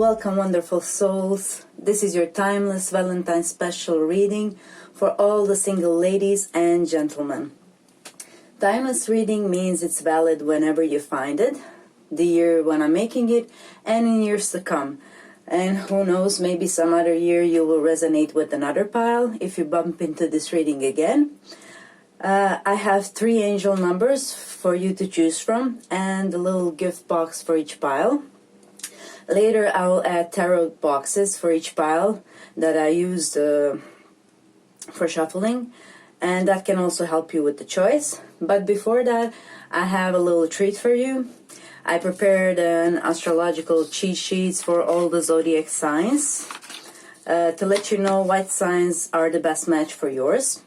Welcome, wonderful souls. This is your timeless Valentine special reading for all the single ladies and gentlemen. Timeless reading means it's valid whenever you find it, the year when I'm making it, and in years to come. And who knows, maybe some other year you will resonate with another pile if you bump into this reading again. I have 3 angel numbers for you to choose from and a little gift box for each pile. Later I will add tarot boxes for each pile that I used for shuffling, and that can also help you with the choice. But before that, I have a little treat for you. I prepared an astrological cheat sheets for all the zodiac signs to let you know what signs are the best match for yours.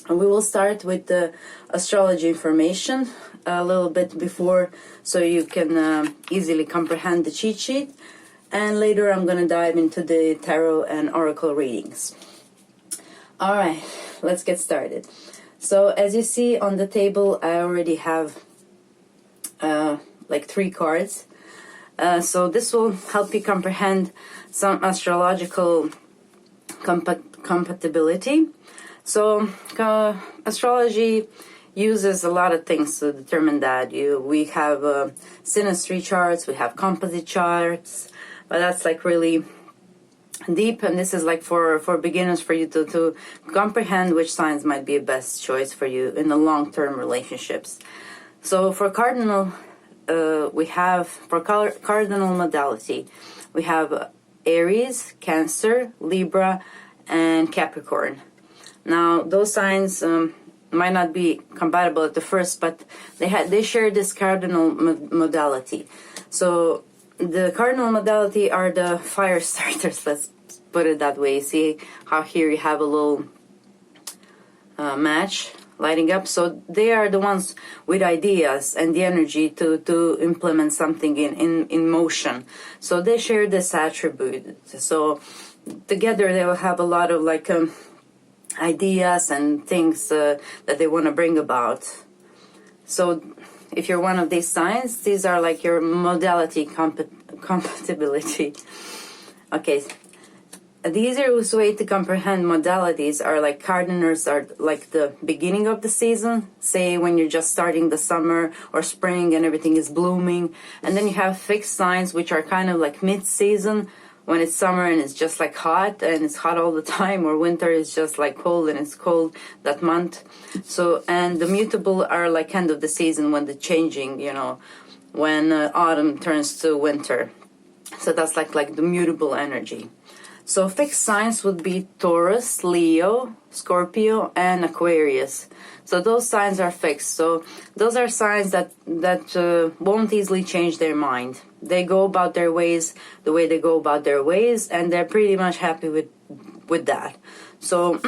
And we will start with the astrology information a little bit before, so you can easily comprehend the cheat sheet. And later I'm going to dive into the tarot and oracle readings. Alright, let's get started. So as you see on the table, I already have like 3 cards. So this will help you comprehend some astrological compatibility. So astrology uses a lot of things to determine that. We have synastry charts, we have composite charts, but that's like really deep, and this is like for beginners, for you to comprehend which signs might be a best choice for you in the long-term relationships. So for cardinal, cardinal modality, we have Aries, Cancer, Libra, and Capricorn. Now those signs might not be compatible at the first, but they share this cardinal modality. So the cardinal modality are the fire starters, let's put it that way. See how here you have a little match lighting up. So they are the ones with ideas and the energy to implement something in motion. So they share this attribute. So together they will have a lot of like ideas and things that they want to bring about. So if you're one of these signs, these are like your modality compatibility. Okay, the easiest way to comprehend modalities are like cardinals are like the beginning of the season, say when you're just starting the summer or spring and everything is blooming. And then you have fixed signs, which are kind of like mid-season, when it's summer and it's just like hot and it's hot all the time, or winter is just like cold and it's cold that month. So, and the mutable are like end of the season, when the changing, when autumn turns to winter. So that's like the mutable energy. So fixed signs would be Taurus, Leo, Scorpio, and Aquarius. So those signs are fixed. So those are signs that won't easily change their mind. They go about their ways the way they go about their ways, and they're pretty much happy with that. So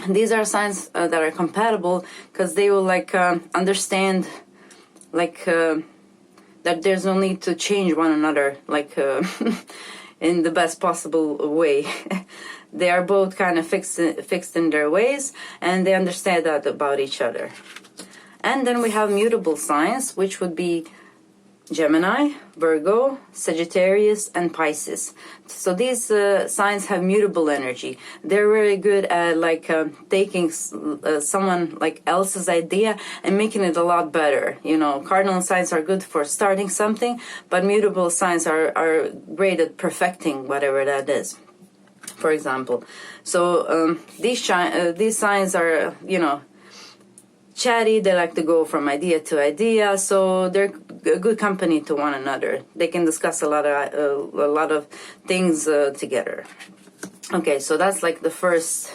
these are signs that are compatible, because they will like understand that there's no need to change one another in the best possible way. They are both kind of fixed in their ways, and they understand that about each other. And then we have mutable signs, which would be Gemini, Virgo, Sagittarius, and Pisces. So these signs have mutable energy. They're very good at taking someone else's idea and making it a lot better. Cardinal signs are good for starting something, but mutable signs are great at perfecting whatever that is, for example. So these signs are, chatty. They like to go from idea to idea, so they're a good company to one another. They can discuss a lot of things together. Okay, so that's like the first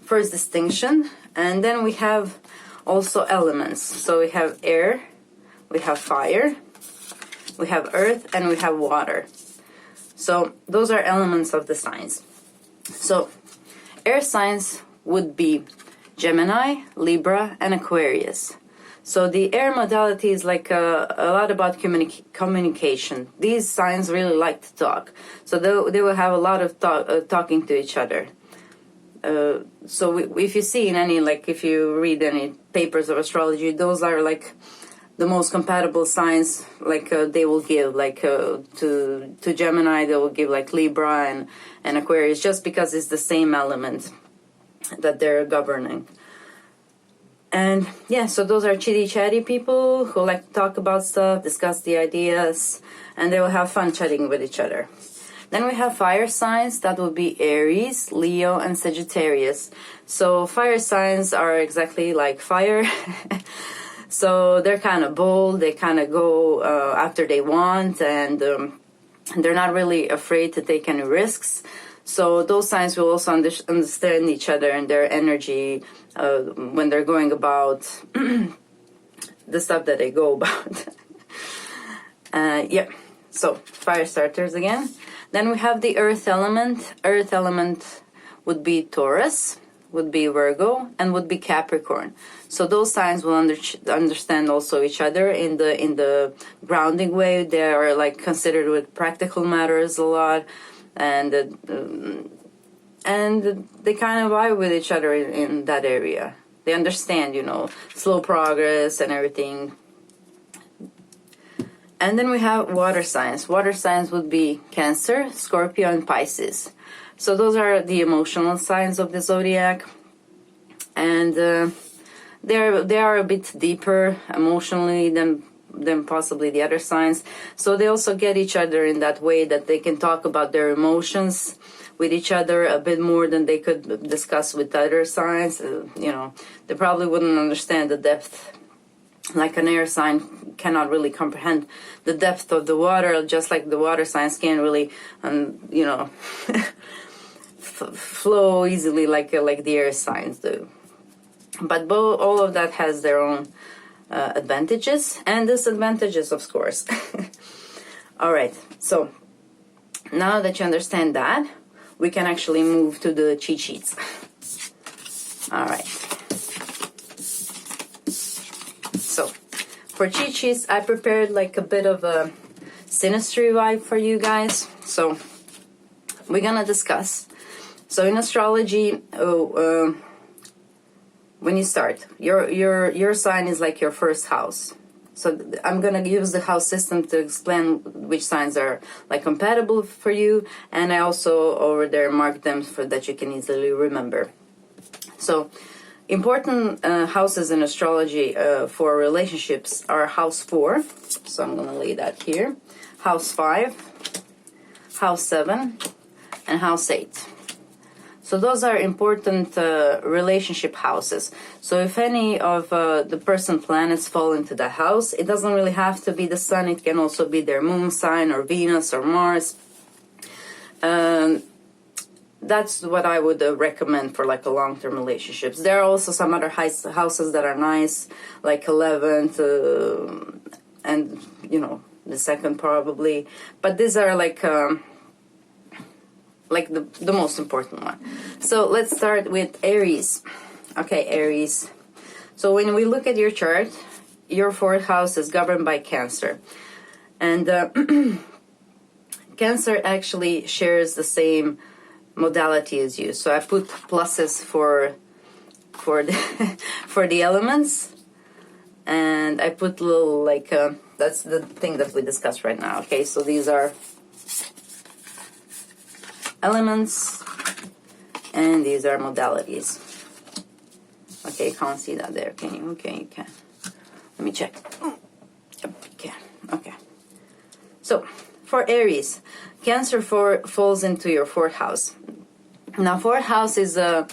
distinction. And then we have also elements. So we have air, we have fire, we have earth, and we have water. So those are elements of the signs. So air signs would be Gemini, Libra, and Aquarius. So the air modality is like a lot about communication. These signs really like to talk. So they will have a lot of talking to each other. So if you see in any, if you read any papers of astrology, those are the most compatible signs, like they will give, like to Gemini, they will give like Libra and Aquarius, just because it's the same element that they're governing. And yeah, so those are chitty chatty people who like to talk about stuff, discuss the ideas, and they will have fun chatting with each other. Then we have fire signs. That would be Aries, Leo, and Sagittarius. So fire signs are exactly like fire. So they're kind of bold. They kind of go after they want, and they're not really afraid to take any risks. So those signs will also understand each other and their energy when they're going about the stuff that they go about. Yeah, so fire starters again. Then we have the earth element. Earth element would be Taurus, would be Virgo, and would be Capricorn. So those signs will understand also each other in the grounding way. They are like considered with practical matters a lot. And they kind of vibe with each other in that area. They understand, slow progress and everything. And then we have water signs. Water signs would be Cancer, Scorpio, and Pisces. So those are the emotional signs of the zodiac. And they are a bit deeper emotionally than possibly the other signs. So they also get each other in that way that they can talk about their emotions with each other a bit more than they could discuss with other signs. They probably wouldn't understand the depth. Like an air sign cannot really comprehend the depth of the water, just like the water signs can't really, flow easily like the air signs do. But all of that has their own advantages and disadvantages, of course. All right, so now that you understand that, we can actually move to the cheat sheets. All right. So for cheat sheets, I prepared like a bit of a synastry vibe for you guys. So we're gonna discuss. So in astrology, when you start, your sign is like your first house. So I'm gonna use the house system to explain which signs are like compatible for you, and I also over there mark them for that you can easily remember. So important houses in astrology for relationships are house 4. So I'm gonna lay that here. House 5, house 7, and house 8. So those are important relationship houses. So if any of the person planets fall into the house, it doesn't really have to be the sun. It can also be their moon sign or Venus or Mars. That's what I would recommend for like a long-term relationships. There are also some other houses that are nice, like 11th and the second probably. But these are like the most important one. So let's start with Aries. Okay, Aries. So when we look at your chart, your 4th house is governed by Cancer. And Cancer actually shares the same modality as you. So I put pluses for the elements. And I put little like, that's the thing that we discussed right now. Okay, so these are elements, and these are modalities. Okay, you can't see that there, can you? Okay, you can. Let me check. Yep, you can. Okay. So, for Aries, Cancer falls into your 4th house. Now, 4th house is the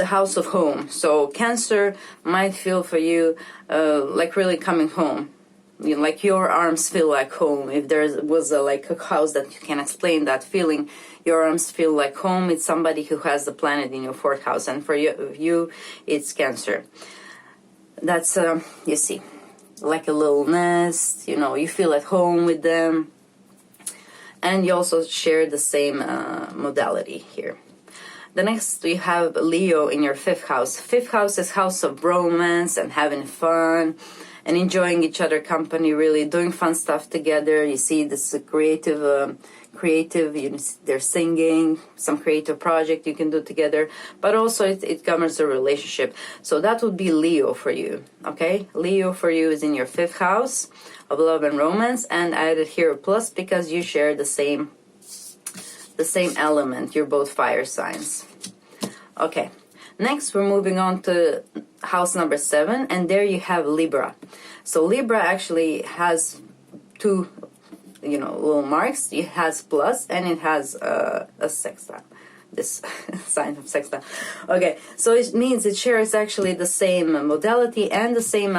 house of home. So, Cancer might feel for you like really coming home. Like your arms feel like home. If there was like a house that you can explain that feeling, your arms feel like home. It's somebody who has the planet in your 4th house, and for you it's Cancer. That's you see, like a little nest. You feel at home with them, and you also share the same modality here. The next we have Leo in your 5th house. 5th house is house of romance and having fun and enjoying each other company, really doing fun stuff together. You see this creative creative, they're singing, some creative project you can do together, but also it governs the relationship. So that would be Leo for you, okay? Leo for you is in your 5th house of love and romance, and I added here a plus because you share the same element. You're both fire signs. Okay, next we're moving on to house number 7, and there you have Libra. So Libra actually has 2 little marks. It has plus and it has a sextile, this sign of sextile. Okay, so it means it shares actually the same modality and the same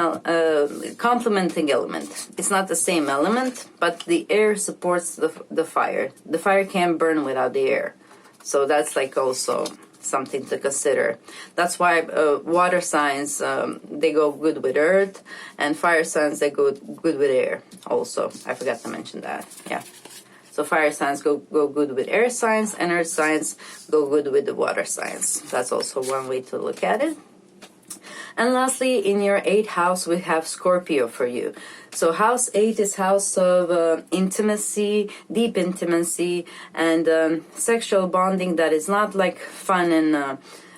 complementing element. It's not the same element, but the air supports the fire. The fire can't burn without the air, so that's like also something to consider. That's why water signs, they go good with earth, and fire signs, they go good with air also. I forgot to mention that. Yeah, so fire signs go good with air signs, and earth signs go good with the water signs. That's also one way to look at it. And lastly, in your 8th house, we have Scorpio for you. So house 8 is house of intimacy, deep intimacy, and sexual bonding that is not like fun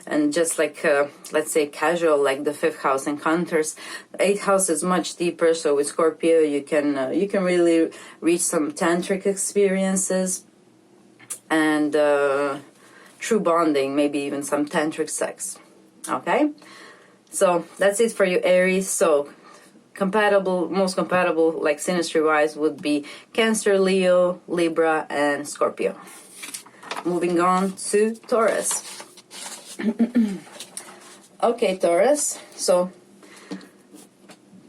and just like, let's say, casual, like the 5th house encounters. 8th house is much deeper, so with Scorpio, you can really reach some tantric experiences and true bonding, maybe even some tantric sex. Okay? So that's it for you, Aries. So most compatible, like synastry-wise, would be Cancer, Leo, Libra, and Scorpio. Moving on to Taurus. Okay, Taurus. So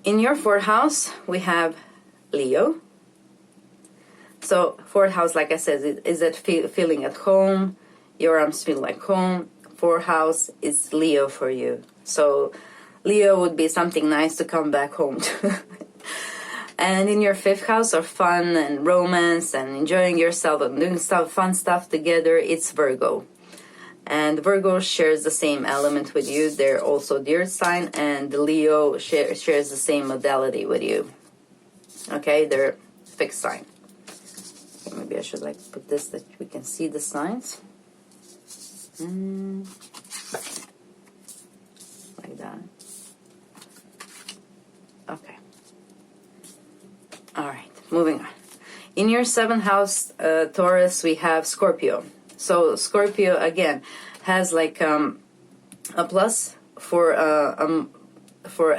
in your 4th house, we have Leo. So 4th house, like I said, is that feeling at home. Your arms feel like home. 4th house is Leo for you. So Leo would be something nice to come back home to. And in your 5th house are fun and romance and enjoying yourself and doing fun stuff together. It's Virgo. And Virgo shares the same element with you. They're also the earth sign, and the Leo shares the same modality with you. Okay, they're fixed sign. Okay, maybe I should like put this that we can see the signs. Like that. Okay. All right, moving on. In your 7th house, Taurus, we have Scorpio. So Scorpio, again, has like a plus for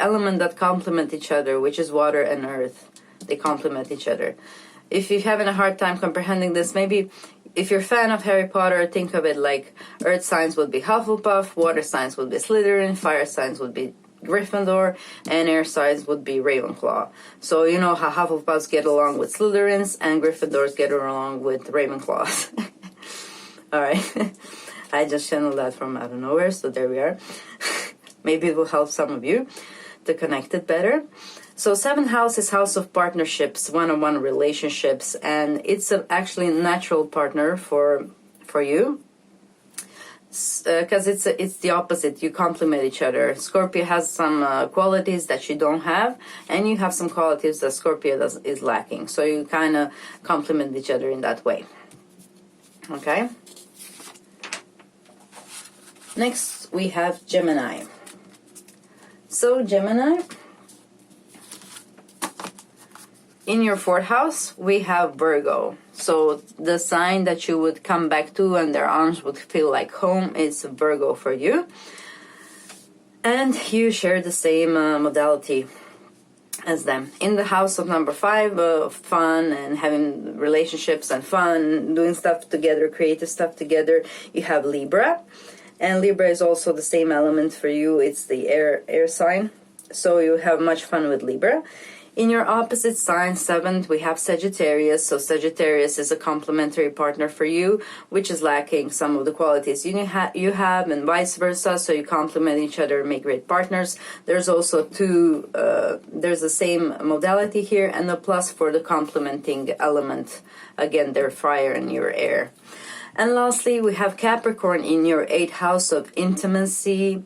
element that complement each other, which is water and earth. They complement each other. If you're having a hard time comprehending this, maybe if you're a fan of Harry Potter, think of it like earth signs would be Hufflepuff, water signs would be Slytherin, fire signs would be Gryffindor, and air signs would be Ravenclaw. So you know how Hufflepuffs get along with Slytherins and Gryffindors get along with Ravenclaws. All right. I just channeled that from out of nowhere, so there we are. Maybe it will help some of you to connect it better. So 7th house is house of partnerships, one-on-one relationships, and it's actually a natural partner for you. Because it's the opposite. You complement each other. Scorpio has some qualities that you don't have, and you have some qualities that Scorpio is lacking. So you kind of complement each other in that way. Okay. Next, we have Gemini. So Gemini, in your 4th house, we have Virgo. So the sign that you would come back to and their arms would feel like home is Virgo for you. And you share the same modality as them. In the house of number 5, fun and having relationships and fun, doing stuff together, creative stuff together, you have Libra. And Libra is also the same element for you. It's the air sign. So you have much fun with Libra. In your opposite sign, 7th, we have Sagittarius. So Sagittarius is a complementary partner for you, which is lacking some of the qualities you have, and vice versa. So you complement each other and make great partners. There's also there's the same modality here, and the plus for the complementing element. Again, they're fire and your air. And lastly, we have Capricorn in your 8th house of intimacy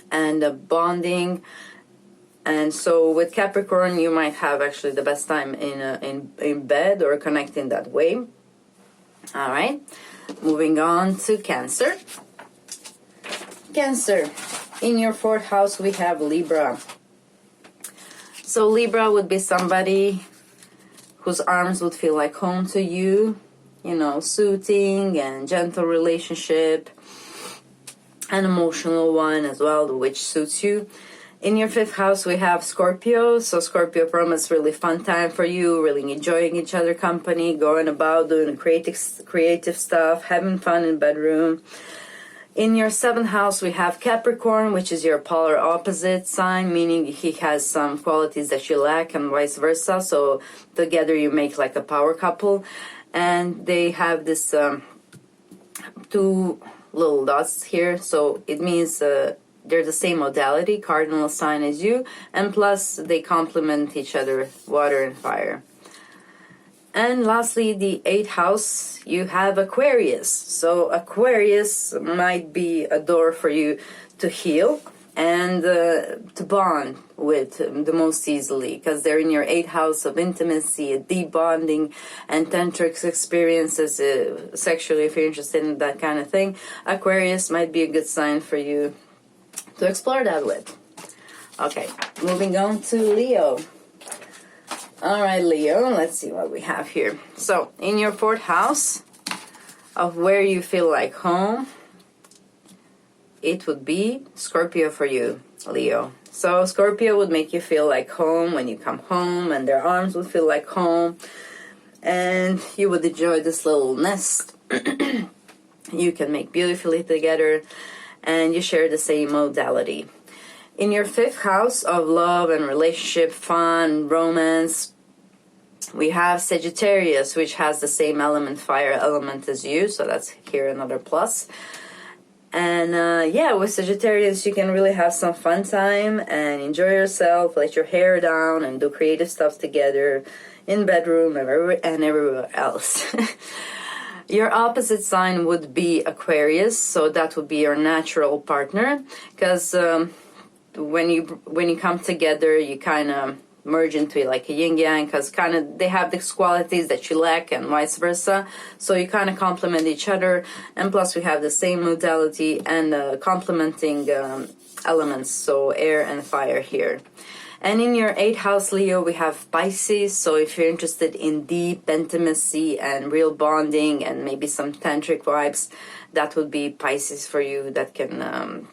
and bonding. And so with Capricorn, you might have actually the best time in bed or connecting that way. All right, moving on to Cancer. Cancer, in your 4th house we have Libra. So Libra would be somebody whose arms would feel like home to you, you know, soothing and gentle relationship, an emotional one as well, which suits you. In your 5th house, we have Scorpio. So Scorpio promise really fun time for you, really enjoying each other company, going about doing creative stuff, having fun in bedroom. In your 7th house, we have Capricorn, which is your polar opposite sign, meaning he has some qualities that you lack and vice versa. So together you make like a power couple. And they have this 2 little dots here. So it means they're the same modality, cardinal sign as you, and plus they complement each other, water and fire. And lastly, the 8th house, you have Aquarius. So Aquarius might be a door for you to heal and to bond with the most easily, because they're in your 8th house of intimacy, deep bonding, and tantric experiences sexually, if you're interested in that kind of thing. Aquarius might be a good sign for you to explore that with. Okay, moving on to Leo. All right, Leo, let's see what we have here. So in your 4th house of where you feel like home, it would be Scorpio for you, Leo. So Scorpio would make you feel like home when you come home, and their arms would feel like home, and you would enjoy this little nest you can make beautifully together, and you share the same modality. In your 5th house of love and relationship, fun, romance, we have Sagittarius, which has the same element, fire element as you, so that's here another plus. And yeah, with Sagittarius you can really have some fun time and enjoy yourself, let your hair down and do creative stuff together in bedroom and everywhere else. Your opposite sign would be Aquarius, so that would be your natural partner, because when you come together, you kind of merge into like a yin yang, because kind of they have these qualities that you lack and vice versa. So you kind of complement each other, and plus we have the same modality and complementing elements, so air and fire here. And in your 8th house, Leo, we have Pisces. So if you're interested in deep intimacy and real bonding and maybe some tantric vibes, that would be Pisces for you, that can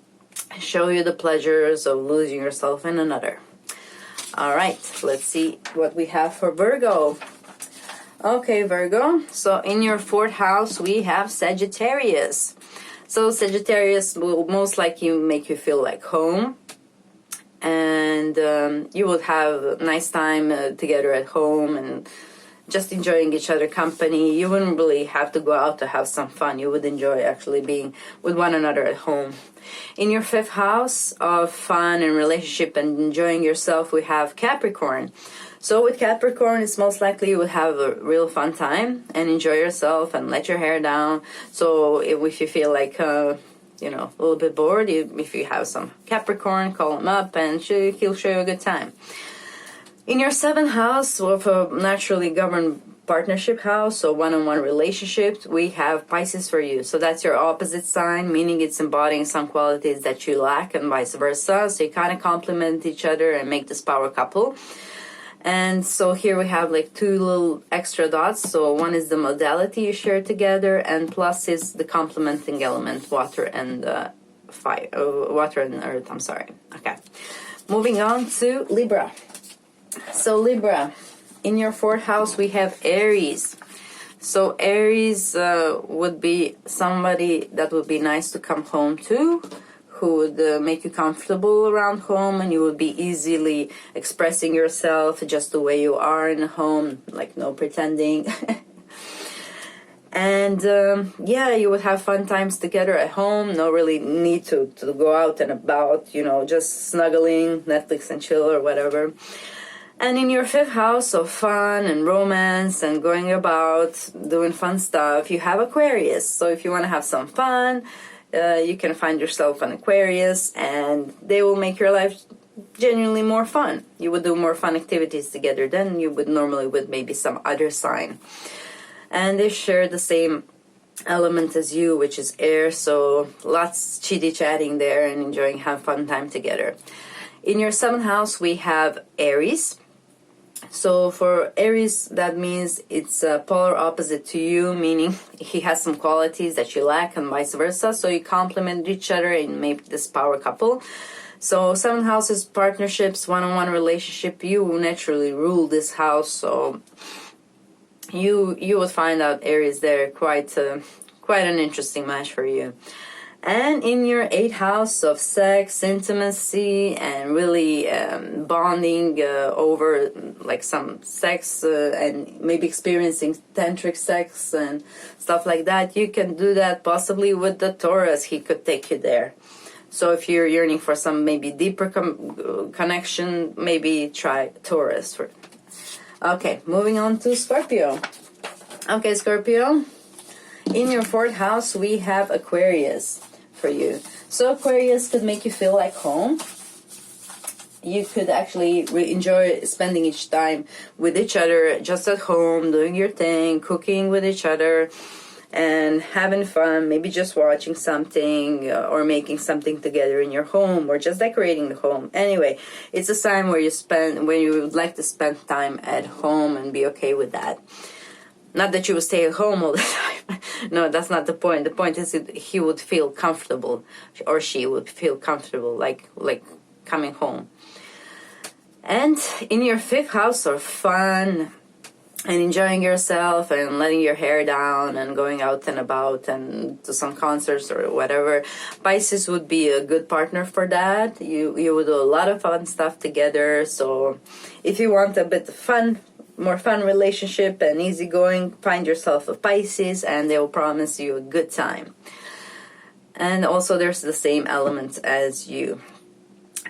show you the pleasures of losing yourself in another. All right, let's see what we have for Virgo. Okay, Virgo. So in your 4th house, we have Sagittarius. So Sagittarius will most likely make you feel like home. And you would have a nice time together at home and just enjoying each other company. You wouldn't really have to go out to have some fun. You would enjoy actually being with one another at home. In your 5th house of fun and relationship and enjoying yourself, we have Capricorn. So with Capricorn, it's most likely you would have a real fun time and enjoy yourself and let your hair down. So if you feel like you know, a little bit bored, if you have some Capricorn, call him up and he'll show you a good time. In your 7th house of a naturally governed partnership house, so one-on-one relationships, we have Pisces for you. So that's your opposite sign, meaning it's embodying some qualities that you lack and vice versa. So you kind of complement each other and make this power couple. And so here we have like 2 little extra dots. So one is the modality you share together, and plus is the complementing element, water and fire, water and earth. I'm sorry. Okay, moving on to Libra. So Libra, in your 4th house we have Aries. So Aries would be somebody that would be nice to come home to, who would make you comfortable around home, and you would be easily expressing yourself just the way you are in a home, like no pretending. And yeah, you would have fun times together at home. No really need to go out and about, you know, just snuggling, Netflix and chill or whatever. And in your 5th house of fun and romance and going about doing fun stuff, you have Aquarius. So if you want to have some fun, you can find yourself an Aquarius, and they will make your life genuinely more fun. You would do more fun activities together than you would normally with maybe some other sign. and they share the same element as you, which is air, so lots chitty chatting there and enjoying, have fun time together. In your 7th house we have Aries. So for Aries, that means it's a polar opposite to you, meaning he has some qualities that you lack and vice versa, so you complement each other and make this power couple. So 7th house is partnerships, one-on-one relationship. You naturally rule this house, so you would find out Aries there quite an interesting match for you. And in your 8th house of sex, intimacy, and really bonding over like some sex and maybe experiencing tantric sex and stuff like that, you can do that possibly with the Taurus. He could take you there. So if you're yearning for some maybe deeper connection, maybe try Taurus. Okay, moving on to Scorpio. Okay, Scorpio, in your 4th house we have Aquarius for you. So Aquarius could make you feel like home. You could actually enjoy spending each time with each other, just at home, doing your thing, cooking with each other, and having fun, maybe just watching something or making something together in your home, or just decorating the home. Anyway, it's a sign where you would like to spend time at home and be okay with that. Not that you would stay at home all the time. No, that's not the point. The point is that he would feel comfortable, or she would feel comfortable, like coming home. And in your 5th house of fun and enjoying yourself and letting your hair down and going out and about and to some concerts or whatever, Pisces would be a good partner for that. You would do a lot of fun stuff together. So if you want a bit of more fun relationship and easygoing, find yourself a Pisces and they will promise you a good time. And also there's the same elements as you.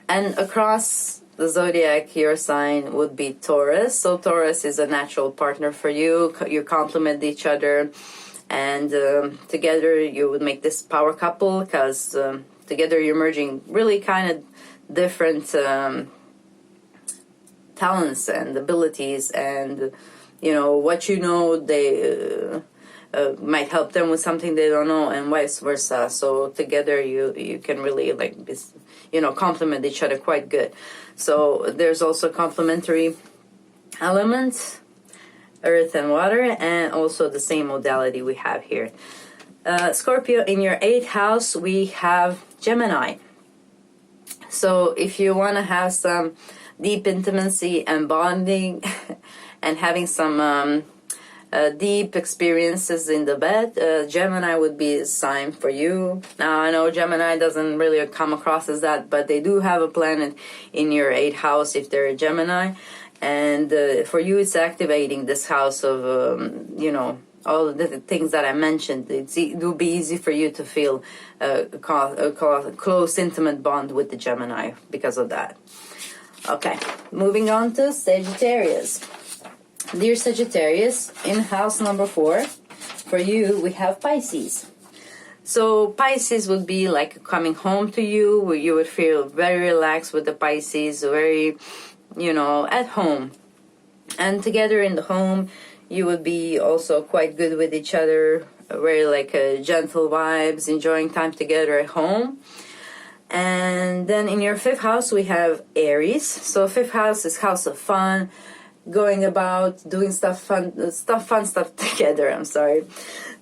And across the zodiac, your sign would be Taurus. So Taurus is a natural partner for you. You complement each other, and together you would make this power couple, because together you're merging really kind of different talents and abilities, and what they might help them with something they don't know, and vice versa. So together you can really complement each other quite good. So there's also complementary elements, earth and water, and also the same modality we have here. Scorpio, in your 8th house we have Gemini. So if you want to have some deep intimacy and bonding and having some deep experiences in the bed, Gemini would be a sign for you. Now I know Gemini doesn't really come across as that, but they do have a planet in your 8th house if they're a Gemini, and for you it's activating this house of all the things that I mentioned. It will be easy for you to feel a close, intimate bond with the Gemini because of that. Okay, moving on to Sagittarius. Dear Sagittarius, in house number 4, for you, we have Pisces. So Pisces would be like coming home to you, where you would feel very relaxed with the Pisces, very, at home. And together in the home, you would be also quite good with each other, very gentle vibes, enjoying time together at home. And then in your 5th house, we have Aries. So 5th house is house of fun, going about, doing fun stuff together, I'm sorry.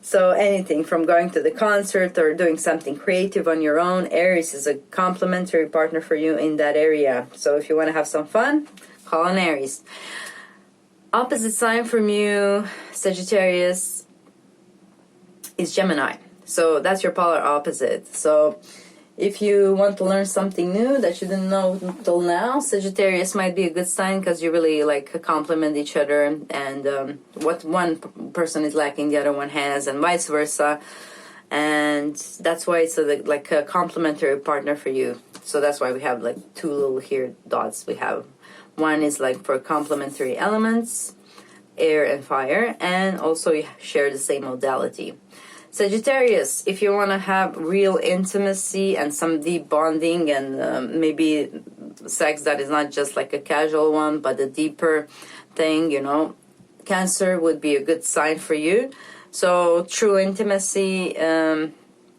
So anything from going to the concert or doing something creative on your own, Aries is a complementary partner for you in that area. So if you want to have some fun, call on Aries. Opposite sign from you, Sagittarius, is Gemini. So that's your polar opposite. So if you want to learn something new that you didn't know until now, Sagittarius might be a good sign, because you really complement each other, and what one person is lacking, the other one has, and vice versa. And that's why it's a complementary partner for you. So that's why we have 2 little here dots. We have one is for complementary elements, air and fire, and also you share the same modality. Sagittarius, if you want to have real intimacy and some deep bonding, and maybe sex that is not just a casual one, but a deeper thing, Cancer would be a good sign for you. So true intimacy,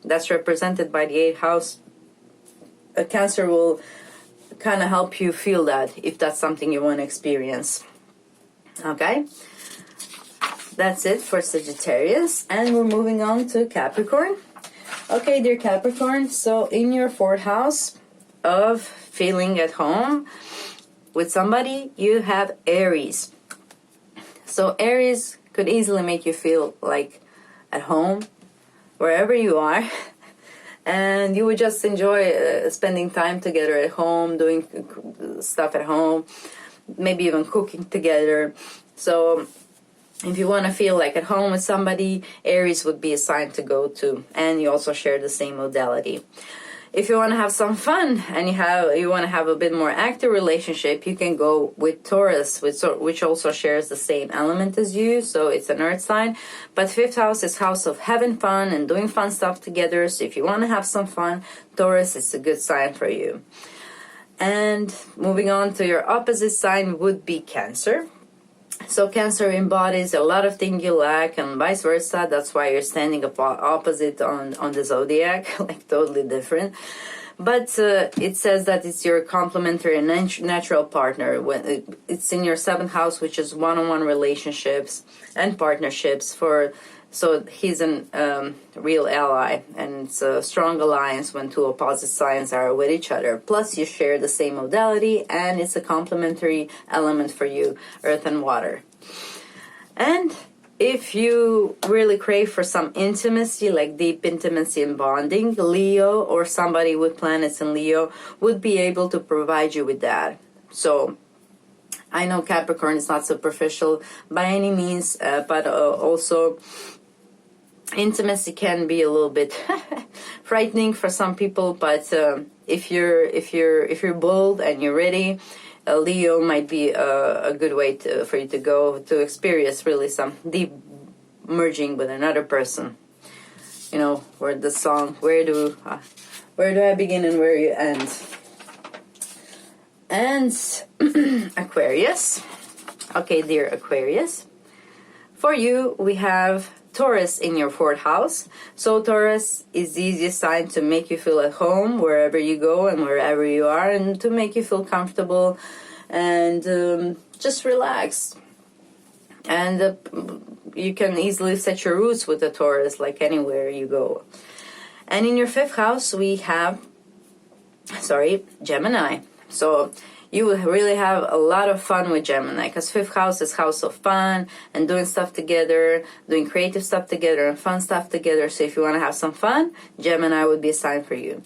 that's represented by the 8th house. Cancer will kind of help you feel that, if that's something you want to experience. Okay, that's it for Sagittarius, and we're moving on to Capricorn. Okay, dear Capricorn, so in your 4th house of feeling at home with somebody, you have Aries. So Aries could easily make you feel like at home wherever you are. And you would just enjoy spending time together at home, doing stuff at home, maybe even cooking together. So if you want to feel like at home with somebody, Aries would be a sign to go to. And you also share the same modality. If you want to have some fun and you want to have a bit more active relationship, you can go with Taurus, which also shares the same element as you. So it's an earth sign. But 5th house is house of having fun and doing fun stuff together. So if you want to have some fun, Taurus is a good sign for you. And moving on to your opposite sign would be Cancer. So Cancer embodies a lot of things you lack, and vice versa. That's why you're standing opposite on the zodiac, like totally different. But it says that it's your complementary and natural partner. When it's in your 7th house, which is one-on-one relationships and partnerships. So he's a real ally, and it's a strong alliance when 2 opposite signs are with each other. Plus, you share the same modality, and it's a complementary element for you, earth and water. And if you really crave for some intimacy, like deep intimacy and bonding, Leo or somebody with planets in Leo would be able to provide you with that. So I know Capricorn is not superficial by any means, but also intimacy can be a little bit frightening for some people. But if you're bold and you're ready, Leo might be a good way for you to go to experience really some deep merging with another person. You know, where the song, where do I begin and where you end? And Aquarius. Okay, dear Aquarius, for you we have Taurus in your 4th house. So Taurus is the easiest sign to make you feel at home wherever you go and wherever you are, and to make you feel comfortable and just relax. And you can easily set your roots with the Taurus, like anywhere you go. And in your 5th house we have Gemini. So you will really have a lot of fun with Gemini, because 5th house is house of fun and doing stuff together, doing creative stuff together and fun stuff together. So if you want to have some fun, Gemini would be a sign for you.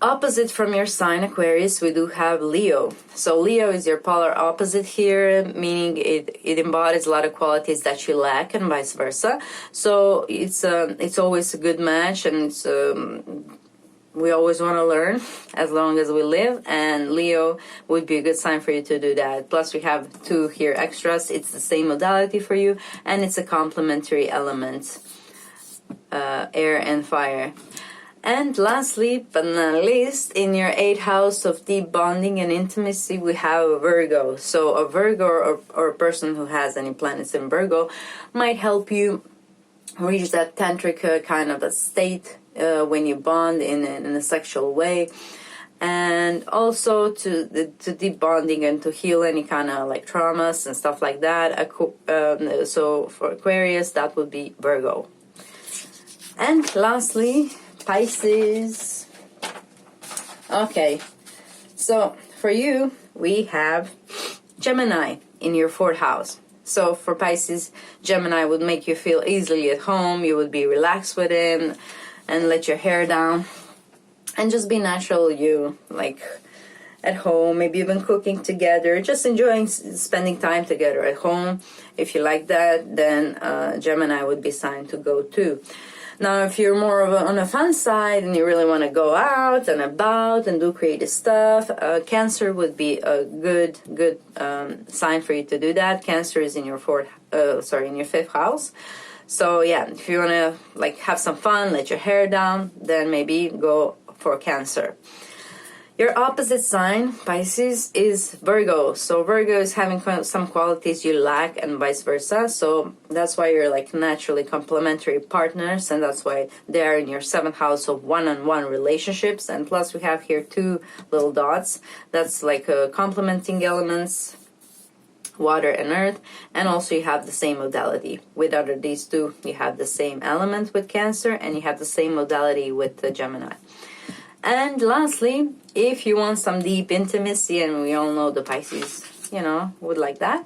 Opposite from your sign, Aquarius, we do have Leo. So Leo is your polar opposite here, meaning it embodies a lot of qualities that you lack and vice versa. So it's always a good match, and it's we always want to learn as long as we live, and Leo would be a good sign for you to do that. Plus we have 2 here extras. It's the same modality for you, and it's a complementary element, air and fire. And lastly but not least, in your 8th house of deep bonding and intimacy, we have a Virgo. So a Virgo or a person who has any planets in Virgo might help you reach that tantric kind of a state when you bond in a sexual way, and also to deep bonding and to heal any kind of like traumas and stuff like that. So for Aquarius, that would be Virgo. And lastly, Pisces. Okay, so for you we have Gemini in your 4th house. So for Pisces, Gemini would make you feel easily at home. You would be relaxed with him and let your hair down and just be natural you, like at home, maybe even cooking together, just enjoying spending time together at home. If you like that, then Gemini would be sign to go to. Now, if you're more on a fun side and you really want to go out and about and do creative stuff, Cancer would be a good sign for you to do that. Cancer is in your in your 5th house. So yeah, if you want to like have some fun, let your hair down, then maybe go for Cancer. Your opposite sign, Pisces, is Virgo. So Virgo is having some qualities you lack and vice versa. So that's why you're like naturally complementary partners, and that's why they're in your 7th house of one-on-one relationships. And plus we have here 2 little dots. That's like complementing elements, water and earth, and also you have the same modality. With other these 2, you have the same element with Cancer, and you have the same modality with the Gemini. And lastly, if you want some deep intimacy, and we all know the Pisces, you know, would like that,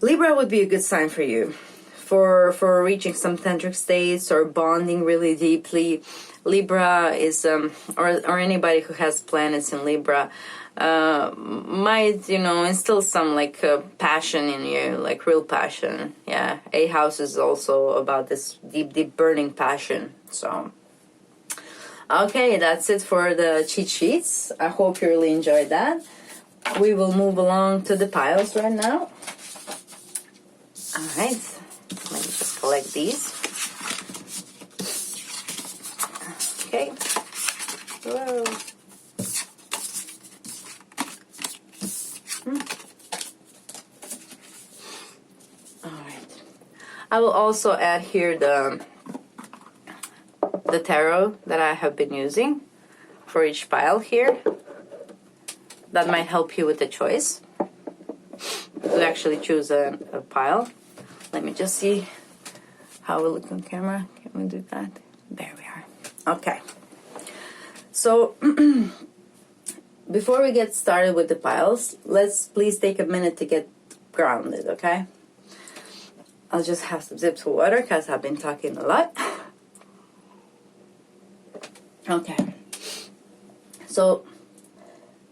Libra would be a good sign for you. For reaching some tantric states or bonding really deeply. Libra is, or anybody who has planets in Libra, might, you know, instill some like passion in you, like real passion. Yeah, 8th house is also about this deep burning passion. So okay, that's it for the cheat sheets. I hope you really enjoyed that. We will move along to the piles right now. All right, let me just collect these. Okay. Whoa. All right. I will also add here the tarot that I have been using for each pile here. That might help you with the choice to actually choose a pile. Let me just see how we look on camera. Can we do that? There we are. Okay. So before we get started with the piles, let's please take a minute to get grounded, okay? I'll just have some sips of water because I've been talking a lot. Okay, so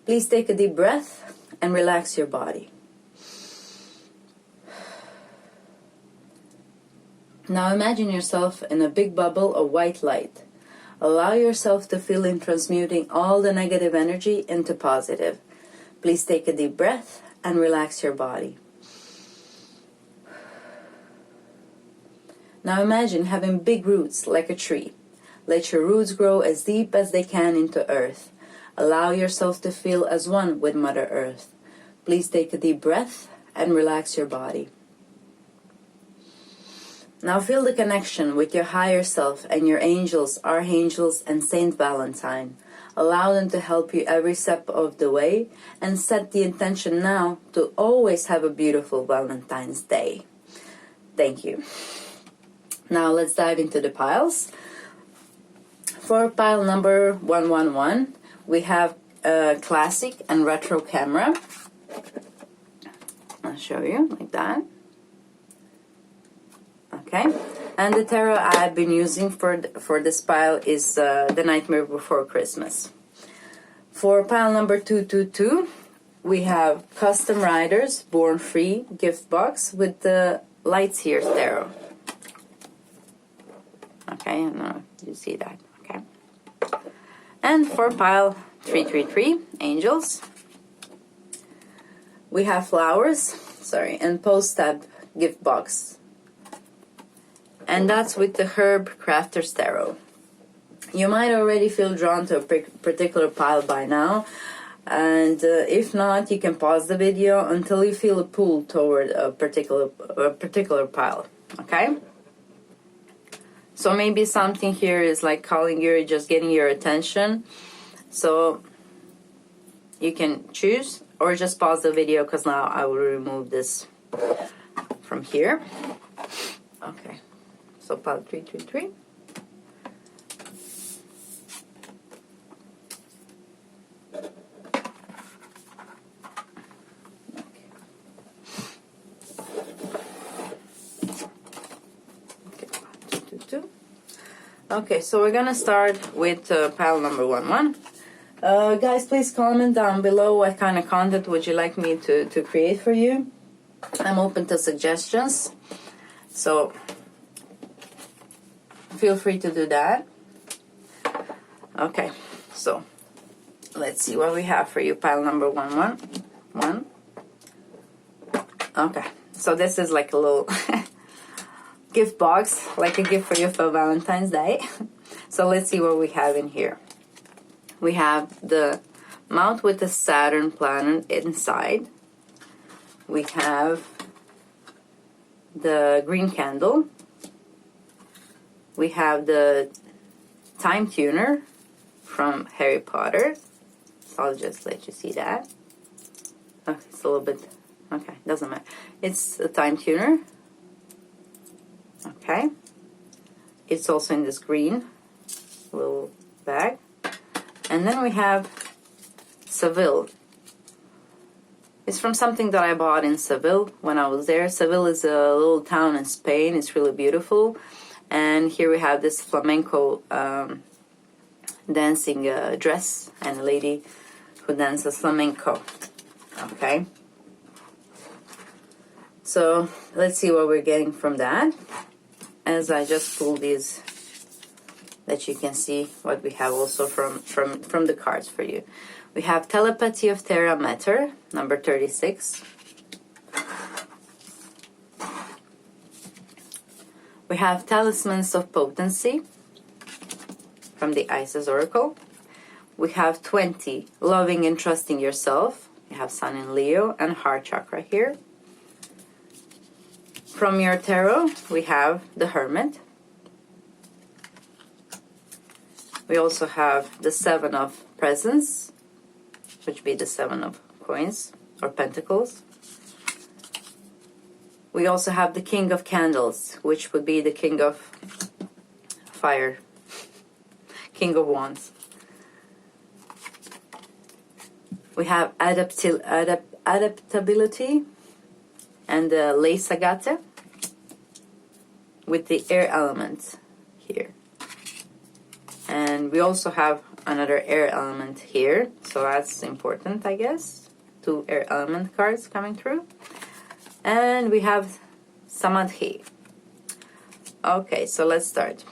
please take a deep breath and relax your body. Now imagine yourself in a big bubble of white light. Allow yourself to feel in transmuting all the negative energy into positive. Please take a deep breath and relax your body. Now imagine having big roots like a tree. Let your roots grow as deep as they can into earth. Allow yourself to feel as one with Mother Earth. Please take a deep breath and relax your body. Now feel the connection with your higher self and your angels, archangels, and Saint Valentine. Allow them to help you every step of the way, and set the intention now to always have a beautiful Valentine's Day. Thank you. Now let's dive into the piles. For pile number 111, we have a classic and retro camera. I'll show you like that. Okay, and the tarot I've been using for this pile is The Nightmare Before Christmas. For pile number 222, we have Custom Riders Born Free gift box with the Lights Here tarot. Okay, and you see that. Okay, and for pile 333, Angels, we have flowers, and post-tab gift box. And that's with the Herb Crafter's Tarot. You might already feel drawn to a particular pile by now. And if not, you can pause the video until you feel a pull toward a particular pile. Okay? So maybe something here is like calling you, just getting your attention. So you can choose or just pause the video, because now I will remove this from here. Okay. So pile 333. Okay, so we're gonna start with pile number 11. Guys, please comment down below what kind of content would you like me to create for you. I'm open to suggestions, so feel free to do that. Okay, so let's see what we have for you, pile number 11. Okay, so this is like a little gift box, like a gift for you for Valentine's Day. So let's see what we have in here. We have the mouth with the Saturn planet inside. We have the green candle. We have the time tuner from Harry Potter. So I'll just let you see that. Oh, it's a little bit, okay, doesn't matter. It's a time tuner. Okay. It's also in this green little bag. And then we have Seville. It's from something that I bought in Seville when I was there. Seville is a little town in Spain. It's really beautiful. And here we have this flamenco dancing dress and a lady who dances flamenco. Okay. So let's see what we're getting from that. As I just pull these, that you can see what we have also from the cards for you. We have Telepathy of Terra Mater, number 36. We have Talismans of Potency from the Isis Oracle. We have 20, Loving and Trusting Yourself. We have Sun in Leo and Heart Chakra here. From your tarot, we have the Hermit. We also have the Seven of Presents, which would be the Seven of Coins or Pentacles. We also have the King of Candles, which would be the King of Fire, King of Wands. We have Adaptability and the Lace Agate with the air element here. And we also have another air element here, so that's important, I guess. 2 air element cards coming through. And we have Samadhi. Okay, so let's start.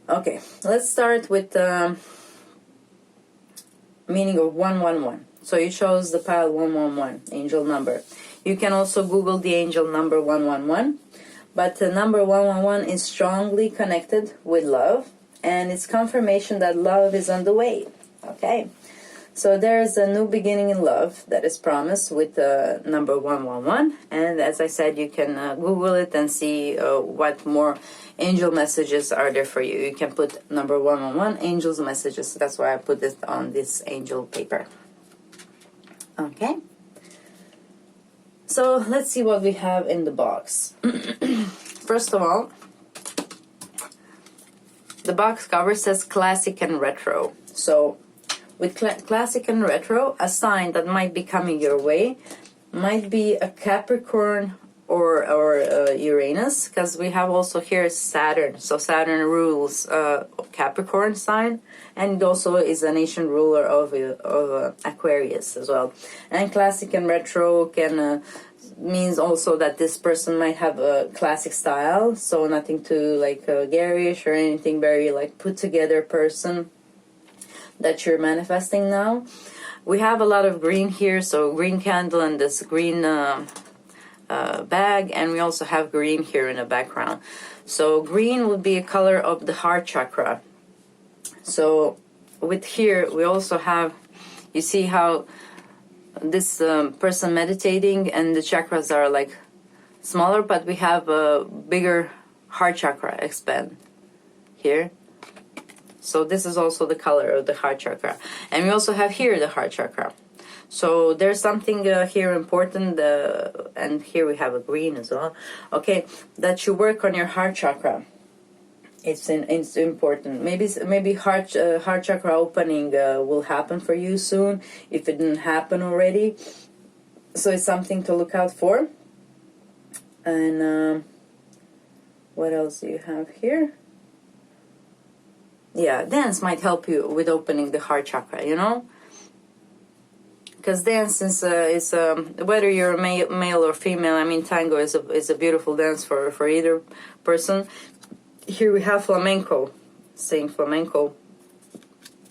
Okay, let's start with the meaning of 111. So you chose the pile 111, angel number. You can also Google the angel number 111. But the number 111 is strongly connected with love. And it's confirmation that love is on the way. Okay. So there's a new beginning in love that is promised with the number 111. And as I said, you can Google it and see what more angel messages are there for you. You can put number 111, angels messages. That's why I put it on this angel paper. Okay. So let's see what we have in the box. First of all, the box cover says classic and retro. So with classic and retro, a sign that might be coming your way might be a Capricorn or Uranus, because we have also here Saturn. So Saturn rules Capricorn sign, and it also is a nation ruler of Aquarius as well. And classic and retro can means also that this person might have a classic style, so nothing too like garish or anything, very like put together person that you're manifesting now. We have a lot of green here, so green candle and this green bag, and we also have green here in the background. So green would be a color of the heart chakra. So with here we also have, you see how this person meditating and the chakras are like smaller, but we have a bigger heart chakra expand here. So this is also the color of the heart chakra. And we also have here the heart chakra. So there's something here important, and here we have a green as well. Okay, that you work on your heart chakra. It's important. Maybe heart chakra opening will happen for you soon if it didn't happen already. So it's something to look out for. And what else do you have here? Yeah, dance might help you with opening the heart chakra, you know? Because dance is whether you're male or female, I mean, tango is a beautiful dance for either person. Here we have flamenco, saying flamenco.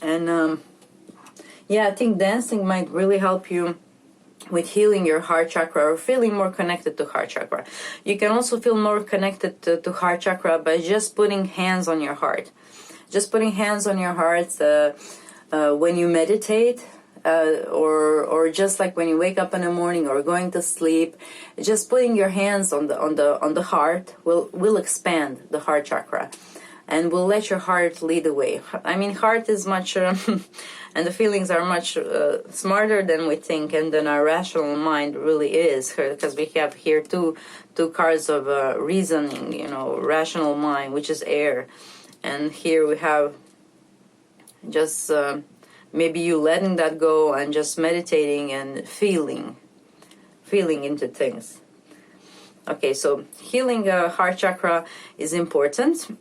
And yeah, I think dancing might really help you with healing your heart chakra or feeling more connected to heart chakra. You can also feel more connected to heart chakra by just putting hands on your heart. just putting hands on your heart when you meditate, or just like when you wake up in the morning or going to sleep, just putting your hands on the heart will expand the heart chakra, and will let your heart lead the way. I mean, heart is much and the feelings are much smarter than we think, and than our rational mind really is, because we have here two cards of reasoning, you know, rational mind, which is air, and here we have just maybe you letting that go and just meditating and feeling into things. Okay, so healing heart chakra is important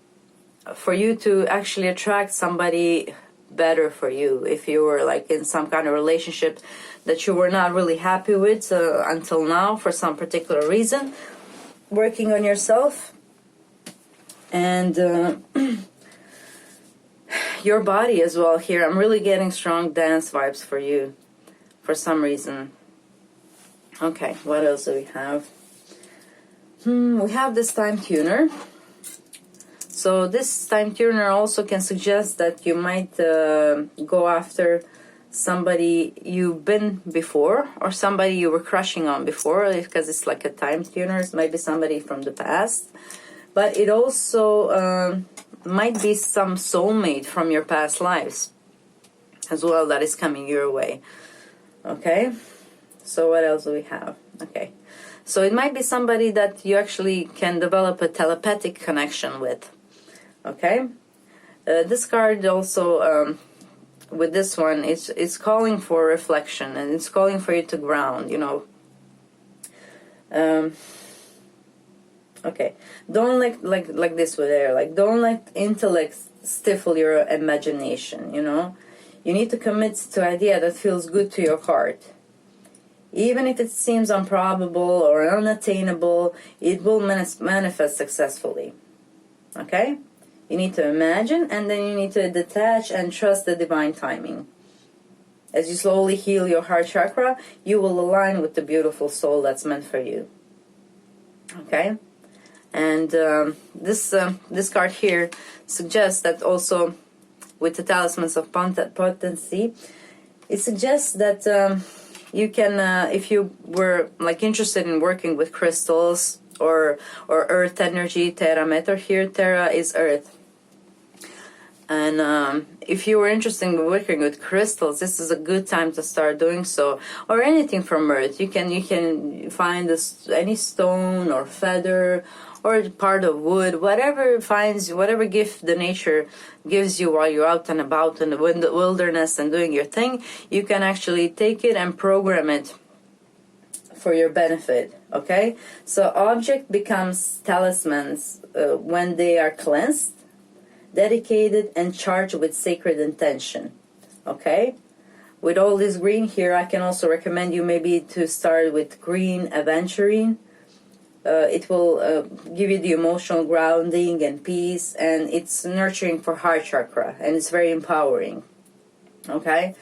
for you to actually attract somebody better for you. If you were like in some kind of relationship that you were not really happy with until now for some particular reason, working on yourself and your body as well here. I'm really getting strong dance vibes for you for some reason. Okay, what else do we have? We have this time tuner. So this time tuner also can suggest that you might go after somebody you've been before, or somebody you were crushing on before, because it's like a time tuner. It might be somebody from the past, but it also might be some soulmate from your past lives as well that is coming your way. Okay, so what else do we have? Okay, so it might be somebody that you actually can develop a telepathic connection with. Okay, this card also with this one, it's calling for reflection, and it's calling for you to ground, you know. Okay, don't like this with air, like don't let intellect stifle your imagination, you know. You need to commit to idea that feels good to your heart. Even if it seems improbable or unattainable, it will manifest successfully. Okay? You need to imagine, and then you need to detach and trust the divine timing. As you slowly heal your heart chakra, you will align with the beautiful soul that's meant for you. Okay? And this card here suggests that also with the talismans of potency, it suggests that you can, if you were like interested in working with crystals or earth energy, terra matter here, terra is earth. And if you were interested in working with crystals, this is a good time to start doing so. Or anything from earth. You can find any stone or feather or part of wood, whatever gift the nature gives you while you're out and about in the wilderness and doing your thing, you can actually take it and program it for your benefit. Okay? So object becomes talismans when they are cleansed, dedicated, and charged with sacred intention. Okay? With all this green here, I can also recommend you maybe to start with green aventurine. It will give you the emotional grounding and peace, and it's nurturing for heart chakra, and it's very empowering. Okay?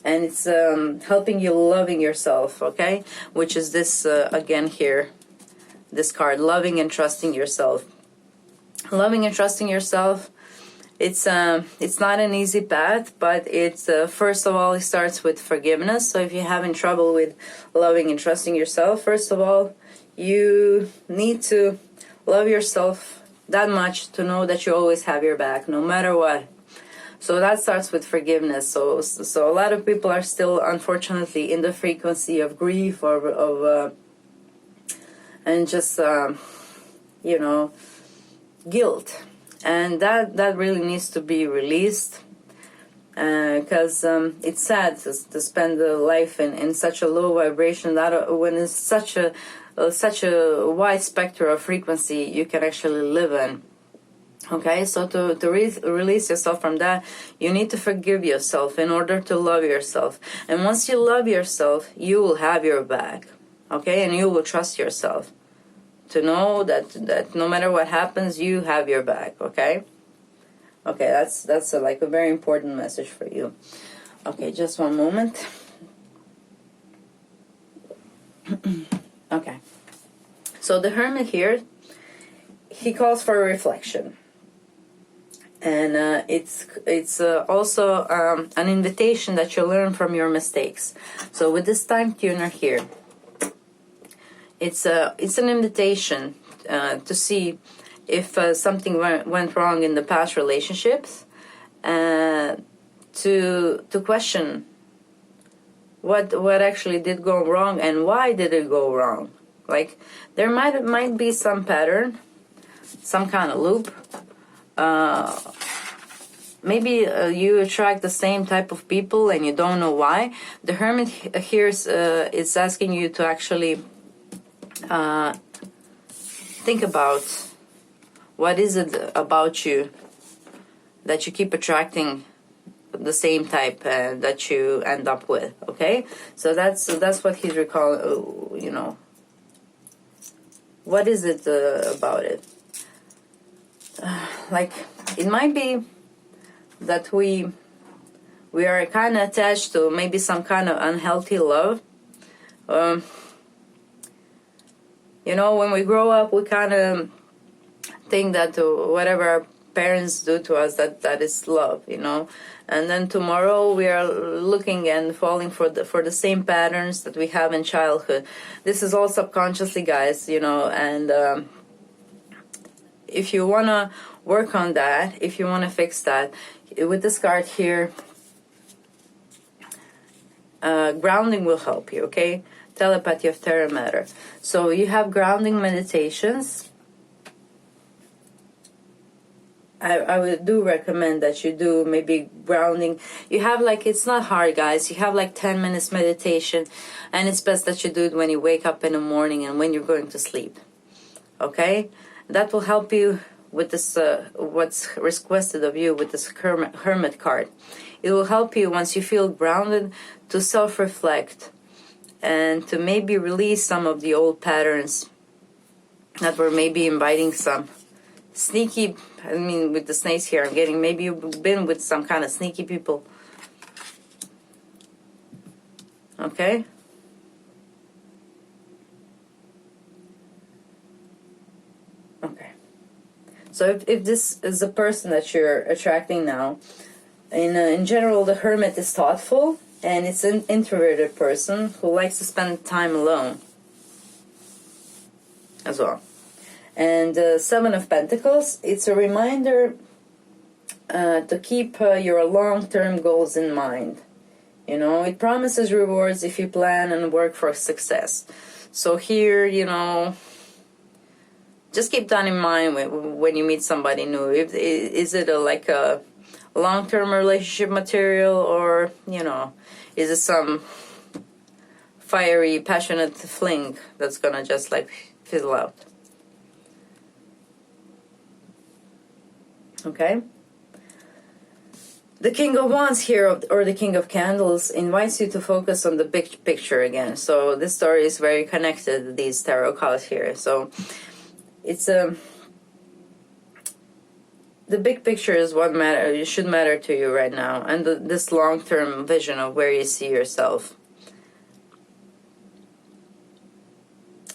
And it's helping you loving yourself, okay? Which is this, again here, this card, loving and trusting yourself. Loving and trusting yourself, it's not an easy path, but it's first of all, it starts with forgiveness. So if you're having trouble with loving and trusting yourself, first of all, you need to love yourself that much to know that you always have your back, no matter what. So that starts with forgiveness. So a lot of people are still, unfortunately, in the frequency of grief or and just you know, guilt, and that really needs to be released, because it's sad to spend a life in such a low vibration, that when it's such a wide spectrum of frequency you can actually live in. Okay, so to release yourself from that, you need to forgive yourself in order to love yourself. And once you love yourself, you will have your back. Okay, and you will trust yourself to know that no matter what happens, you have your back. Okay, that's like a very important message for you. Okay, just one moment. Okay, so the Hermit here, he calls for reflection. And it's also an invitation that you learn from your mistakes. So with this time tuner here, it's an invitation to see if something went wrong in the past relationships, to question what actually did go wrong and why did it go wrong. Like there might be some pattern, some kind of loop. Maybe you attract the same type of people and you don't know why. The Hermit here is asking you to actually think about what is it about you that you keep attracting the same type that you end up with. Okay, so that's what he's recalling. You know, what is it about it? Like it might be that we are kind of attached to maybe some kind of unhealthy love. You know, when we grow up, we kind of think that whatever our parents do to us, that is love, you know. And then tomorrow we are looking and falling for the same patterns that we have in childhood. This is all subconsciously, guys, you know. And if you want to work on that, if you want to fix that, with this card here, grounding will help you, okay? Telepathy of Terra Matter. So you have grounding meditations. I would do recommend that you do maybe grounding. You have like, it's not hard, guys. You have like 10 minutes meditation, and it's best that you do it when you wake up in the morning and when you're going to sleep. Okay? That will help you with this, what's requested of you with this Hermit card. It will help you once you feel grounded to self-reflect and to maybe release some of the old patterns that were maybe inviting some sneaky, I mean with the snakes here, I'm getting maybe you've been with some kind of sneaky people. Okay? Okay. So if this is the person that you're attracting now, in general the Hermit is thoughtful, and it's an introverted person who likes to spend time alone as well. And Seven of Pentacles, it's a reminder to keep your long-term goals in mind. You know, it promises rewards if you plan and work for success. So here, you know, just keep that in mind when you meet somebody new. Is it like a long-term relationship material, or, you know, is it some fiery, passionate fling that's gonna just like fizzle out? Okay. The King of Wands here, or the King of Candles, invites you to focus on the big picture again. So this story is very connected, these tarot cards here. So it's the big picture is what should matter to you right now, and this long-term vision of where you see yourself.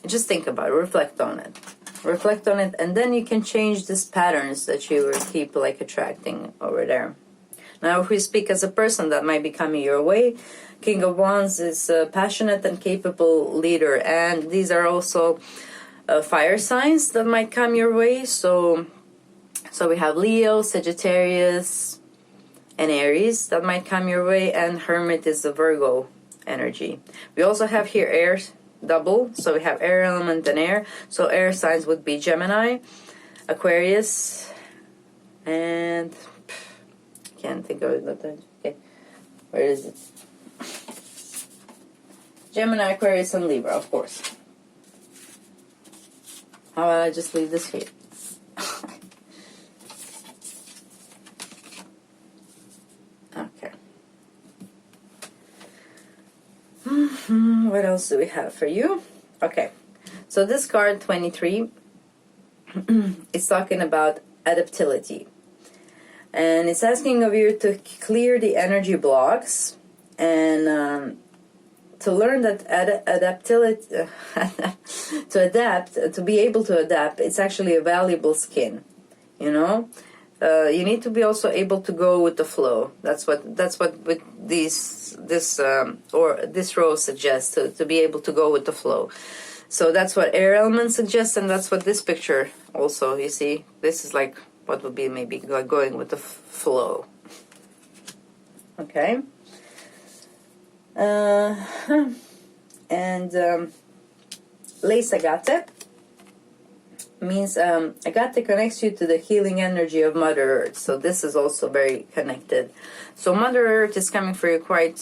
Just think about it, reflect on it. Reflect on it, and then you can change these patterns that you keep like attracting over there. Now, if we speak as a person that might be coming your way, King of Wands is a passionate and capable leader, and these are also fire signs that might come your way. So we have Leo, Sagittarius, and Aries that might come your way, and Hermit is the Virgo energy. We also have here air double, so we have air element and air. So air signs would be Gemini, Aquarius, and can't think of it. Okay, where is it? Gemini, Aquarius, and Libra, of course. How about I just leave this here? Okay. What else do we have for you? Okay, so this card 23 is talking about adaptability, and it's asking of you to clear the energy blocks and to learn that adaptability, to adapt, to be able to adapt, it's actually a valuable skill, you know. you need to be also able to go with the flow. That's what with this row suggests, to be able to go with the flow. So that's what air element suggests, and that's what this picture also, you see, this is like what would be maybe like going with the flow. Okay. And lace agate means agate connects you to the healing energy of Mother Earth. So this is also very connected. So Mother Earth is coming for you quite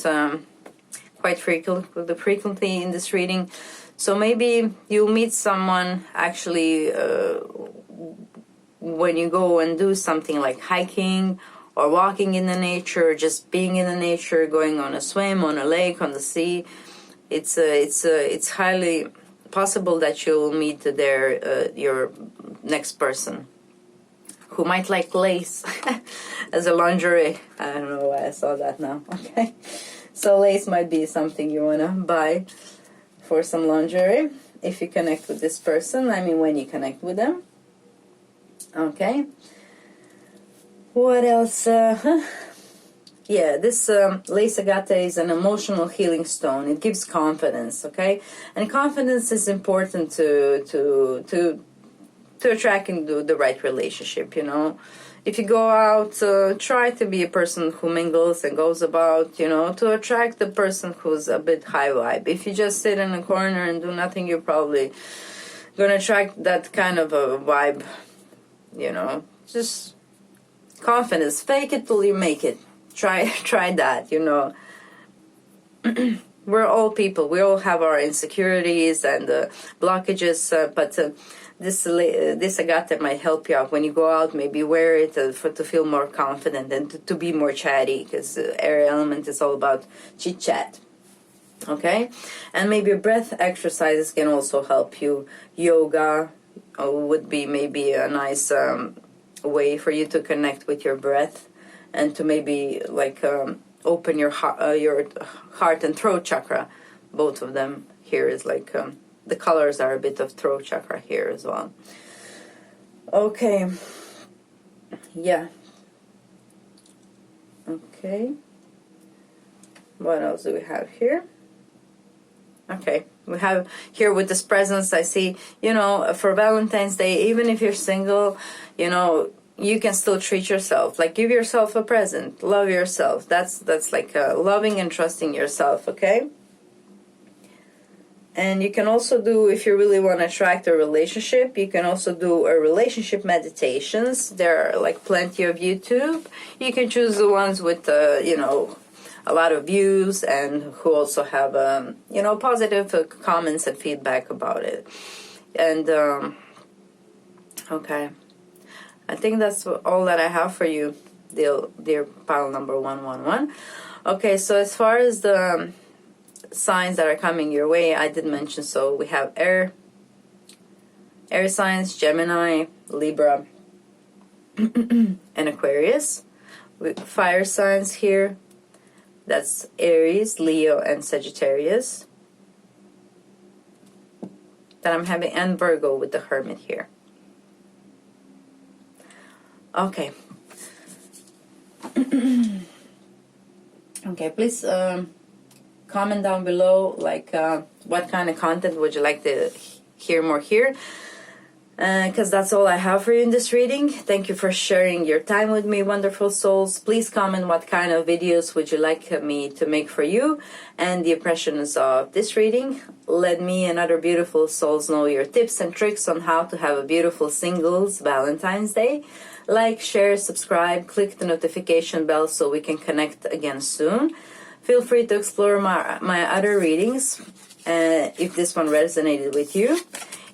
frequently in this reading. So maybe you'll meet someone actually when you go and do something like hiking or walking in the nature, or just being in the nature, going on a swim on a lake, on the sea. It's highly possible that you'll meet there your next person who might like lace as a lingerie. I don't know why I saw that now. Okay, so lace might be something you want to buy for some lingerie if you connect with this person. I mean, when you connect with them. Okay, what else? Yeah, this lace agate is an emotional healing stone. It gives confidence, okay? And confidence is important to attract into the right relationship, you know? If you go out, try to be a person who mingles and goes about, you know, to attract the person who's a bit high vibe. If you just sit in a corner and do nothing, you're probably going to attract that kind of a vibe, you know? Just confidence. Fake it till you make it. Try that, you know. We're all people. We all have our insecurities and blockages, but this agate might help you out when you go out. Maybe wear it to feel more confident and to be more chatty, because air element is all about chit chat. Okay, and maybe breath exercises can also help you. Yoga would be maybe a nice way for you to connect with your breath. And to maybe like open your heart and throat chakra. Both of them here is like the colors are a bit of throat chakra here as well. Okay. Yeah. Okay. What else do we have here? Okay. We have here with this presents, I see, you know, for Valentine's Day, even if you're single, you know, you can still treat yourself. Like, give yourself a present. Love yourself. That's like loving and trusting yourself, okay? And you can also do, if you really want to attract a relationship, you can also do a relationship meditations. There are like plenty of YouTube. You can choose the ones with, you know, a lot of views and who also have, you know, positive comments and feedback about it. And, okay. I think that's all that I have for you, dear pile number 111. Okay, so as far as the signs that are coming your way, I did mention, so we have air signs, Gemini, Libra, and Aquarius. With fire signs here, that's Aries, Leo, and Sagittarius. Then I'm having, and Virgo with the Hermit here. Okay. Okay, please comment down below, like what kind of content would you like to hear more here, because that's all I have for you in this reading. Thank you for sharing your time with me, wonderful souls. Please comment what kind of videos would you like me to make for you and the impressions of this reading. Let me and other beautiful souls know your tips and tricks on how to have a beautiful singles Valentine's Day. Like, share, subscribe, click the notification bell so we can connect again soon. Feel free to explore my other readings if this one resonated with you.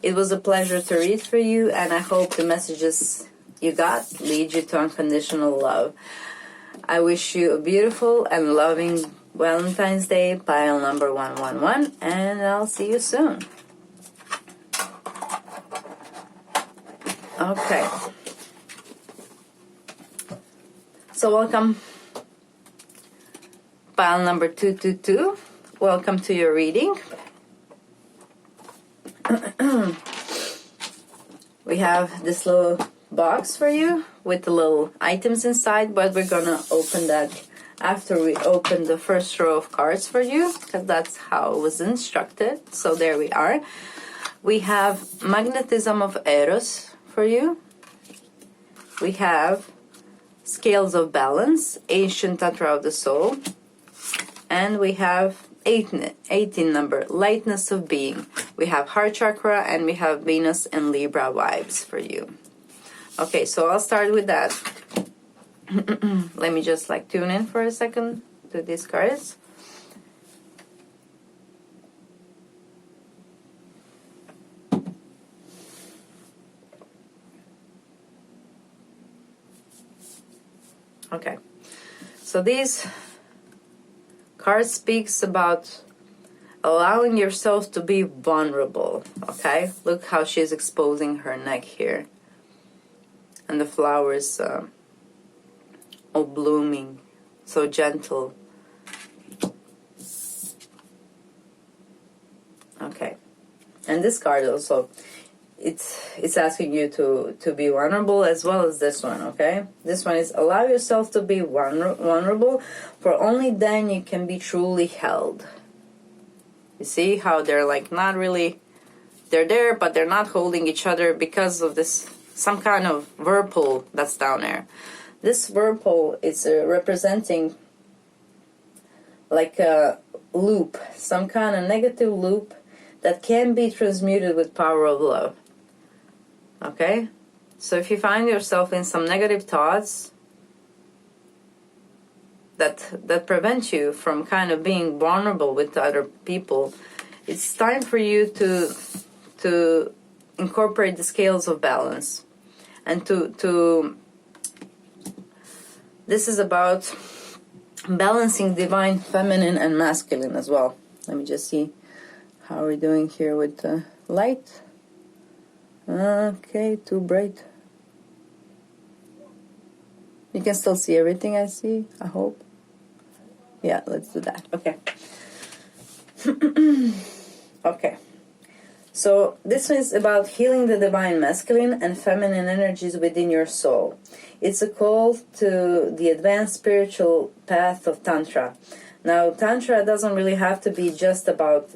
It was a pleasure to read for you, and I hope the messages you got lead you to unconditional love. I wish you a beautiful and loving Valentine's Day, pile number 111, and I'll see you soon. Okay. So welcome, pile number 222. Welcome to your reading. We have this little box for you with the little items inside, but we're gonna open that after we open the first row of cards for you, because that's how it was instructed. So there we are. We have Magnetism of Eros for you. We have Scales of Balance, Ancient Tantra of the Soul. And we have 18 number, Lightness of Being. We have Heart Chakra, and we have Venus and Libra vibes for you. Okay, so I'll start with that. Let me just like tune in for a second to these cards. Okay, so these card speaks about allowing yourself to be vulnerable. Okay, look how she's exposing her neck here, and the flowers all blooming, so gentle. Okay, and this card also, it's asking you to be vulnerable, as well as this one. Okay, this one is allow yourself to be vulnerable, for only then you can be truly held. You see how they're like not really, they're there but they're not holding each other because of this, some kind of whirlpool that's down there. This whirlpool is representing like a loop, some kind of negative loop that can be transmuted with power of love. Okay, so if you find yourself in some negative thoughts that prevent you from kind of being vulnerable with other people, it's time for you to incorporate the scales of balance, and to this is about balancing divine feminine and masculine as well. Let me just see how we're doing here with the light. Okay, too bright. You can still see everything, I see, I hope. Yeah, let's do that. Okay. Okay. So this is about healing the divine masculine and feminine energies within your soul. It's a call to the advanced spiritual path of Tantra. Now, Tantra doesn't really have to be just about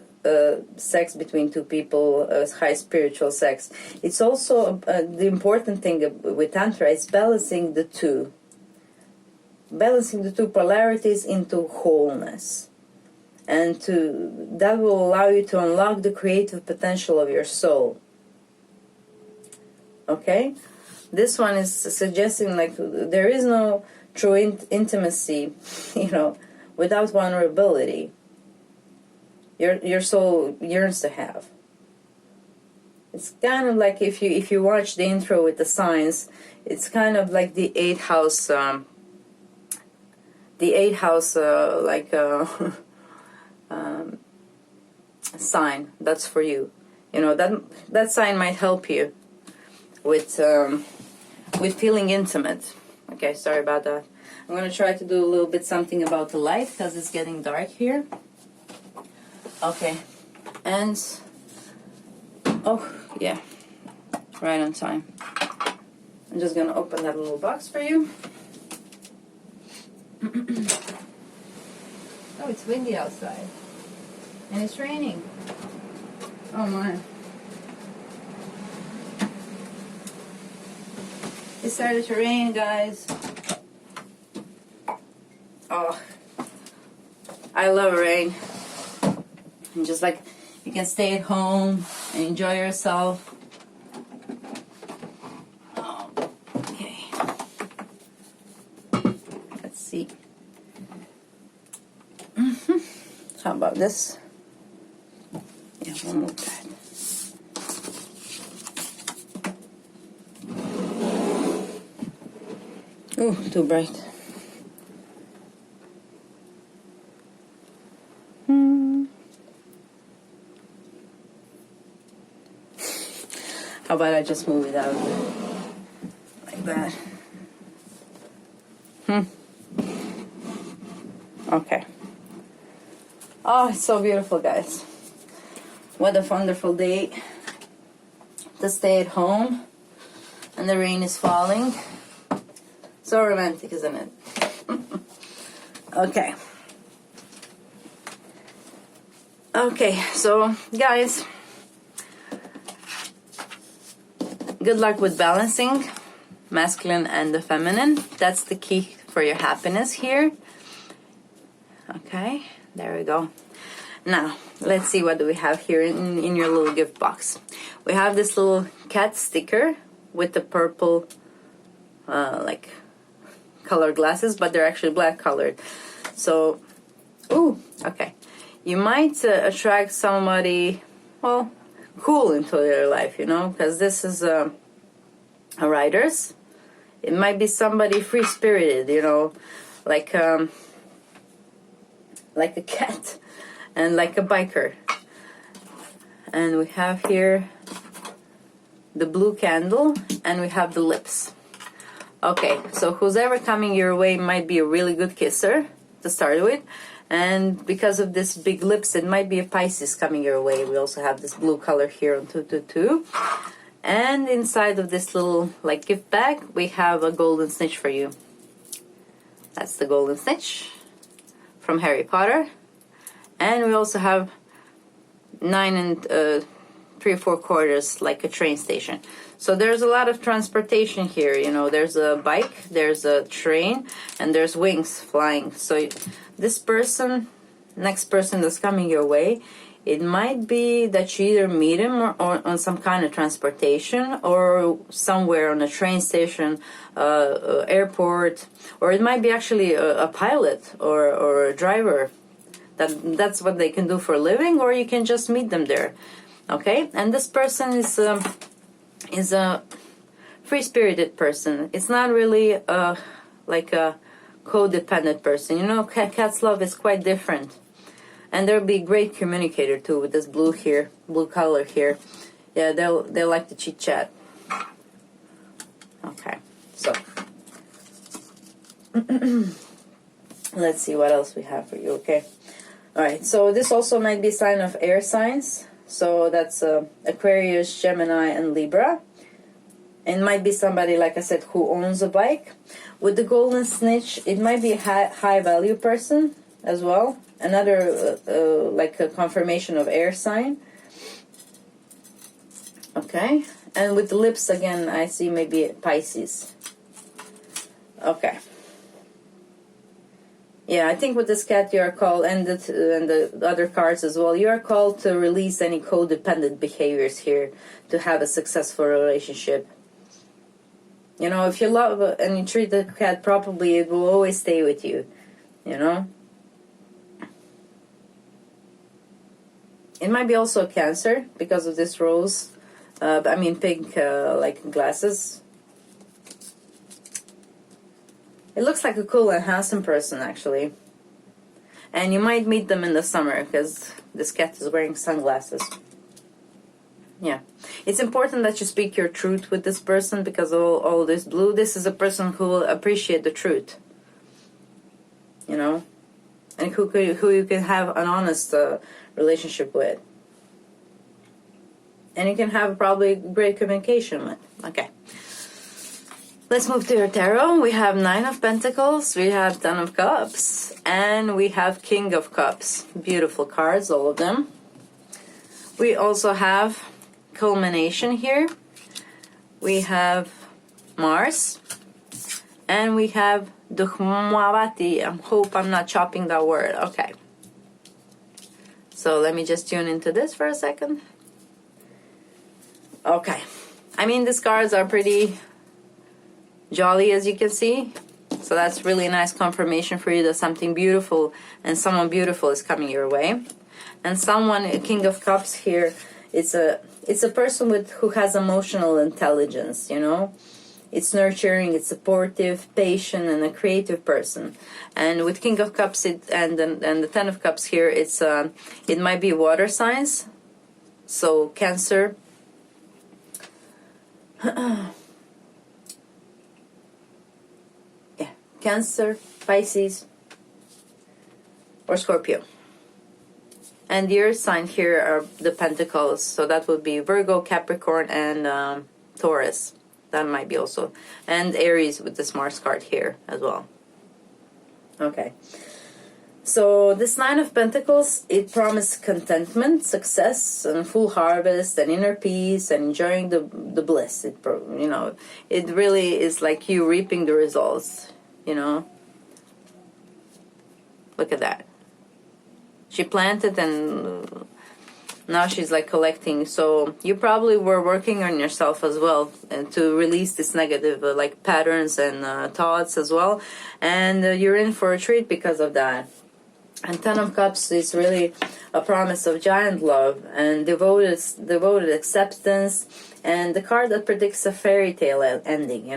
sex between two people, high spiritual sex. It's also the important thing with Tantra is balancing the two polarities into wholeness, and that will allow you to unlock the creative potential of your soul. Okay, this one is suggesting like there is no true intimacy, without vulnerability. Your soul yearns to have. It's kind of like if you watch the intro with the signs, it's kind of like the eighth house. Sign that's for you. That sign might help you with feeling intimate. Okay, sorry about that. I'm gonna try to do a little bit something about the light because it's getting dark here. Okay, and oh yeah, right on time. I'm just gonna open that little box for you. Oh, it's windy outside. And it's raining. Oh my. It started to rain, guys. Oh, I love rain. And just like you can stay at home and enjoy yourself. Oh, okay. Let's see. How about this? Yeah, one more time. Ooh, too bright. How about I just move it out like that? Okay. Oh, it's so beautiful, guys. What a wonderful day to stay at home and and the rain is falling. So romantic, isn't it? Okay. Okay, so guys, good luck with balancing masculine and the feminine. That's the key for your happiness here. Okay, there we go. Now, let's see what do we have here in your little gift box. We have this little cat sticker with the purple, like, color glasses, but they're actually black colored. So, ooh, okay. You might attract somebody, well, cool into their life, you know, because this is a writer's. It might be somebody free-spirited, you know, like a cat and like a biker. And we have here the blue candle, and we have the lips. Okay, so who's ever coming your way might be a really good kisser to start with. And because of this big lips, it might be a Pisces coming your way. We also have this blue color here on 222. And inside of this little like gift bag, we have a golden snitch for you. That's the golden snitch from Harry Potter. And we also have 9 and 3 4/4 like a train station. So there's a lot of transportation here, you know. There's a bike, there's a train, and there's wings flying. So this person, next person that's coming your way, it might be that you either meet him or on some kind of transportation, or somewhere on a train station, airport, or it might be actually a pilot or a driver. That's what they can do for a living, or you can just meet them there. Okay, and this person is a free-spirited person. It's not really like a codependent person. You know, cat's love is quite different. And they'll be a great communicator too with this blue here, blue color here. Yeah, they'll like to chit chat. Okay, so let's see what else we have for you. Okay, all right. So this also might be a sign of air signs. So that's Aquarius, Gemini, and Libra. It might be somebody, like I said, who owns a bike. With the golden snitch, it might be a high value person as well. Another like a confirmation of air sign. Okay, and with the lips again, I see maybe Pisces. Okay. Yeah, I think with this cat you are called, and the other cards as well, you are called to release any codependent behaviors here to have a successful relationship. You know, if you love and you treat the cat properly, it will always stay with you. You know. It might be also a Cancer because of this rose. I mean pink like glasses. It looks like a cool and handsome person actually. And you might meet them in the summer because this cat is wearing sunglasses. Yeah. It's important that you speak your truth with this person because of all this blue. This is a person who will appreciate the truth. You know? And who you can have an honest relationship with. And you can have probably great communication with. Okay. Let's move to your tarot. We have 9 of Pentacles, we have 10 of Cups, and we have King of Cups. Beautiful cards, all of them. We also have culmination here. We have Mars, and we have Dukhmavati. I hope I'm not chopping that word. Okay. So let me just tune into this for a second. Okay. I mean, these cards are pretty jolly, as you can see. So that's really nice confirmation for you that something beautiful and someone beautiful is coming your way. And someone, King of Cups here, it's a person who has emotional intelligence, you know. It's nurturing, it's supportive, patient, and a creative person. And with King of Cups and the 10 of Cups here, it might be water signs. So Cancer. Yeah, Cancer, Pisces, or Scorpio. And the earth sign here are the Pentacles. So that would be Virgo, Capricorn, and Taurus. That might be also. And Aries with this Mars card here as well. Okay. So this Nine of Pentacles, it promises contentment, success, and full harvest, and inner peace, and enjoying the bliss. It it really is like you reaping the results. Look at that. She planted and now she's like collecting. So you probably were working on yourself as well to release this negative like patterns and thoughts as well. And you're in for a treat because of that. And Ten of Cups is really a promise of giant love and devoted acceptance, and the card that predicts a fairy tale ending.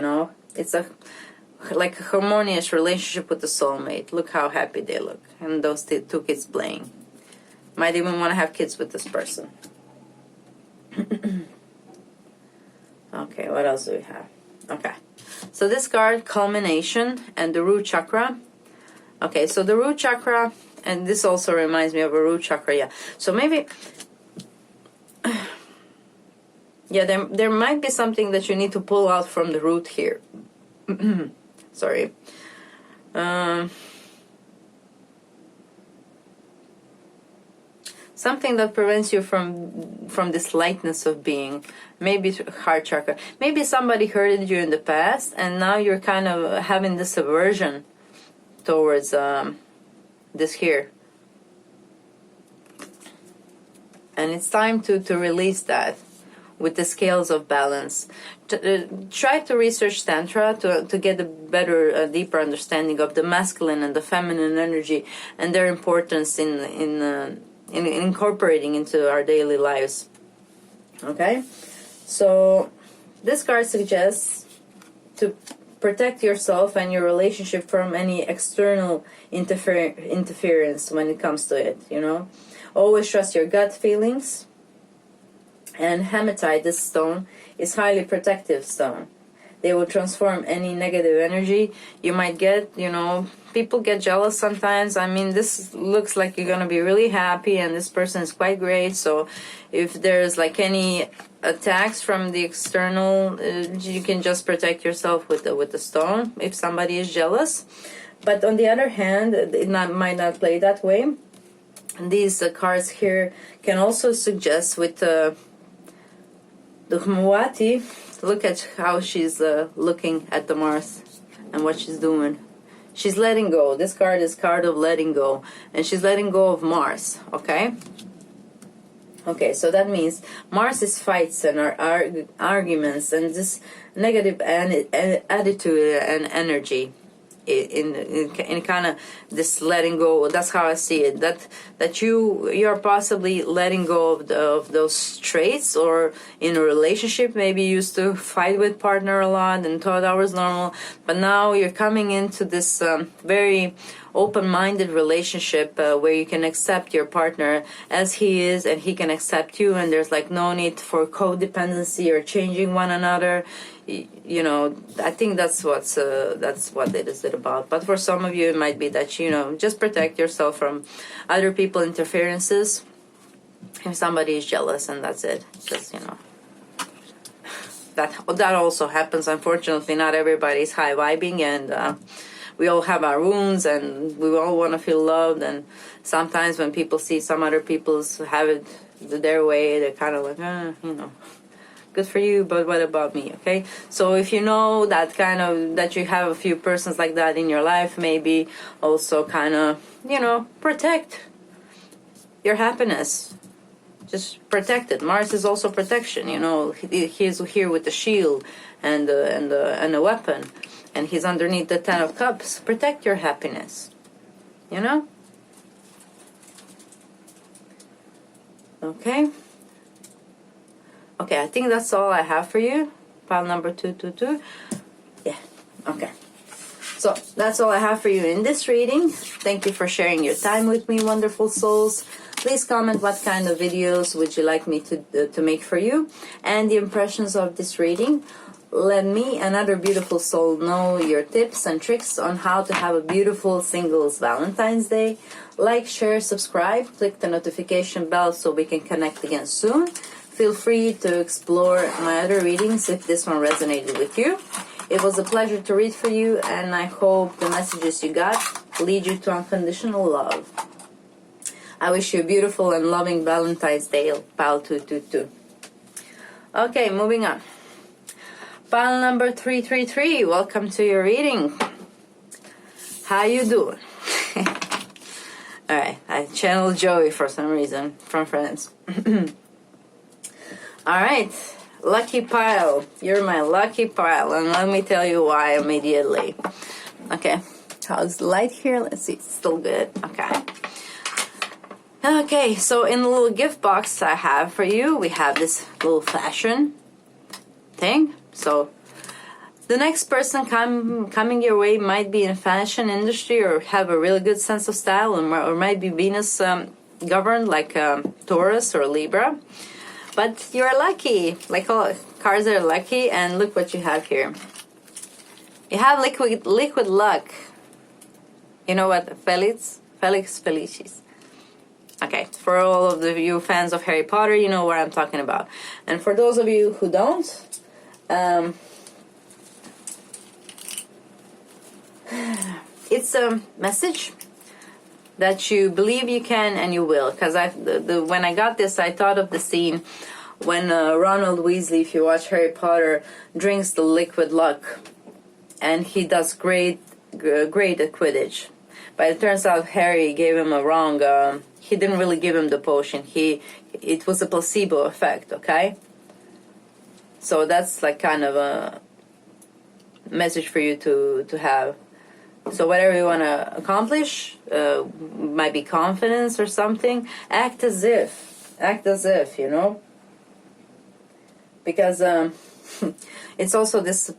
It's like a harmonious relationship with the soulmate. Look how happy they look, and those two kids playing. Might even want to have kids with this person. Okay, what else do we have? Okay, so this card, culmination, and the root chakra. Okay, so the root chakra. And this also reminds me of a root chakra, yeah. So maybe, yeah, there might be something that you need to pull out from the root here. Sorry. Something that prevents you from this lightness of being. Maybe heart chakra. Maybe somebody hurted you in the past, and now you're kind of having this aversion towards this here, and it's time to release that with the scales of balance. Try to research Tantra to get a better, deeper understanding of the masculine and the feminine energy and their importance in incorporating into our daily lives. Okay, so this card suggests to protect yourself and your relationship from any external interference when it comes to it. Always trust your gut feelings. And hematite, this stone, is highly protective stone. They will transform any negative energy you might get. People get jealous sometimes. I mean, this looks like you're gonna be really happy and this person is quite great. So if there's like any attacks from the external, you can just protect yourself with the stone if somebody is jealous. But on the other hand, it might not play that way. And these cards here can also suggest with the Humawati. Look at how she's looking at the Mars and what she's doing. She's letting go. This card is card of letting go, and she's letting go of Mars. Okay. Okay, so that means Mars is fights and arguments and this negative attitude and energy in kind of this letting go. That's how I see it. That you're possibly letting go of those traits, or in a relationship maybe you used to fight with partner a lot and thought that was normal, but now you're coming into this very open-minded relationship where you can accept your partner as he is and he can accept you, and there's like no need for codependency or changing one another. I think that's what it is about. But for some of you it might be that just protect yourself from other people interferences if somebody is jealous, and that's it. Just that also happens. Unfortunately, not everybody's high vibing, and we all have our wounds and we all want to feel loved, and sometimes when people see some other people's have it their way, they're kind of like good for you, but what about me? Okay, so if you know that you have a few persons like that in your life, maybe also kind of protect your happiness. Just protect it. Mars is also protection. He's here with the shield and a weapon, and he's underneath the Ten of Cups. Protect your happiness. Okay. Okay, I think that's all I have for you. Pile number 222. Yeah, okay. So that's all I have for you in this reading. Thank you for sharing your time with me, wonderful souls. Please comment what kind of videos would you like me to make for you, and the impressions of this reading. Let me, another beautiful soul, know your tips and tricks on how to have a beautiful singles Valentine's Day. Like, share, subscribe, click the notification bell so we can connect again soon. Feel free to explore my other readings if this one resonated with you. It was a pleasure to read for you, and I hope the messages you got lead you to unconditional love. I wish you a beautiful and loving Valentine's Day, pile 222. Okay, moving on. Pile number 333, welcome to your reading. How you doing? Alright, I channeled Joey for some reason, from Friends. Alright, lucky pile. You're my lucky pile, and let me tell you why immediately. Okay, how's the light here? Let's see, it's still good. Okay. Okay, so in the little gift box I have for you, we have this little fashion thing. So the next person coming your way might be in fashion industry or have a really good sense of style, or might be Venus governed, like Taurus or Libra. But you're lucky, like all cards are lucky, and look what you have here. You have liquid luck. You know what? Felix Felicis. Okay, for all of you fans of Harry Potter, you know what I'm talking about. And for those of you who don't, it's a message that you believe you can and you will. Because when I got this, I thought of the scene when Ronald Weasley, if you watch Harry Potter, drinks the liquid luck, and he does great at Quidditch. But it turns out Harry gave him a wrong. He didn't really give him the potion. It was a placebo effect. Okay. So that's like kind of a message for you to have. So whatever you want to accomplish, might be confidence or something, act as if, you know. Because it's also this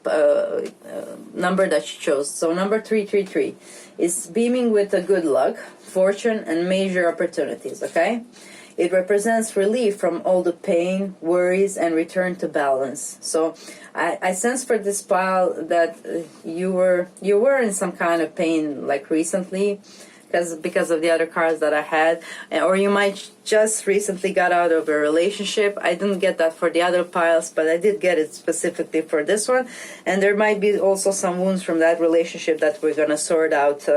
number that you chose. So number 333 is beaming with a good luck, fortune, and major opportunities, okay? It represents relief from all the pain, worries, and return to balance. So I sense for this pile that you were in some kind of pain like recently, because of the other cards that I had, or you might just recently got out of a relationship. I didn't get that for the other piles, but I did get it specifically for this one. And there might be also some wounds from that relationship that we're gonna sort out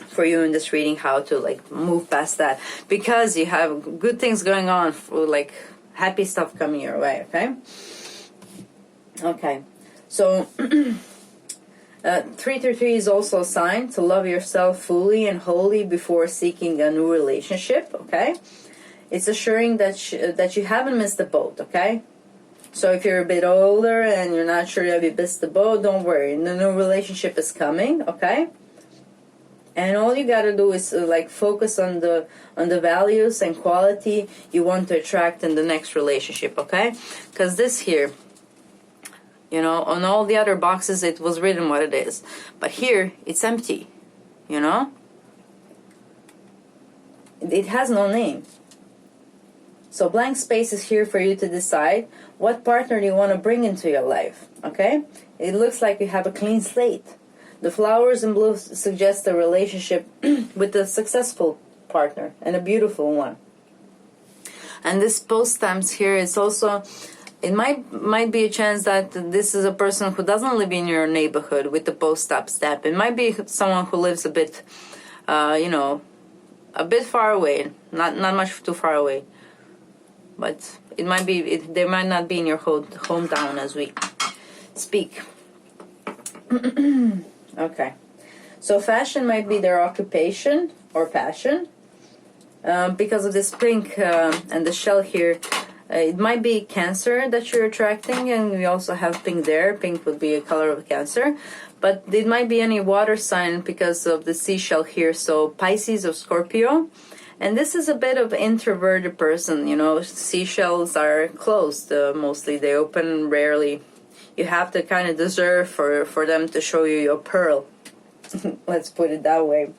for you in this reading, how to like move past that, because you have good things going on, like happy stuff coming your way. Okay, so 333 is also a sign to love yourself fully and wholly before seeking a new relationship. Okay, it's assuring that you haven't missed the boat. Okay, so if you're a bit older and you're not sure if you missed the boat, don't worry, the new relationship is coming. Okay. And all you gotta do is like focus on the values and quality you want to attract in the next relationship, okay? Because this here, you know, on all the other boxes it was written what it is, but here it's empty, you know? It has no name. So blank space is here for you to decide what partner you want to bring into your life, okay? It looks like you have a clean slate. The flowers in blue suggest a relationship with a successful partner and a beautiful one. And this post stamps here is also, it might be a chance that this is a person who doesn't live in your neighborhood with the post stamp. It might be someone who lives a bit, you know, a bit far away, not much too far away. But it might be, they might not be in your hometown as we speak. Okay, so fashion might be their occupation or passion. Because of this pink and the shell here, it might be Cancer that you're attracting, and we also have pink there. Pink would be a color of Cancer, but it might be any water sign because of the seashell here, so Pisces or Scorpio. And this is a bit of introverted person, you know, seashells are closed mostly, they open rarely. You have to kind of deserve for them to show you your pearl. Let's put it that way,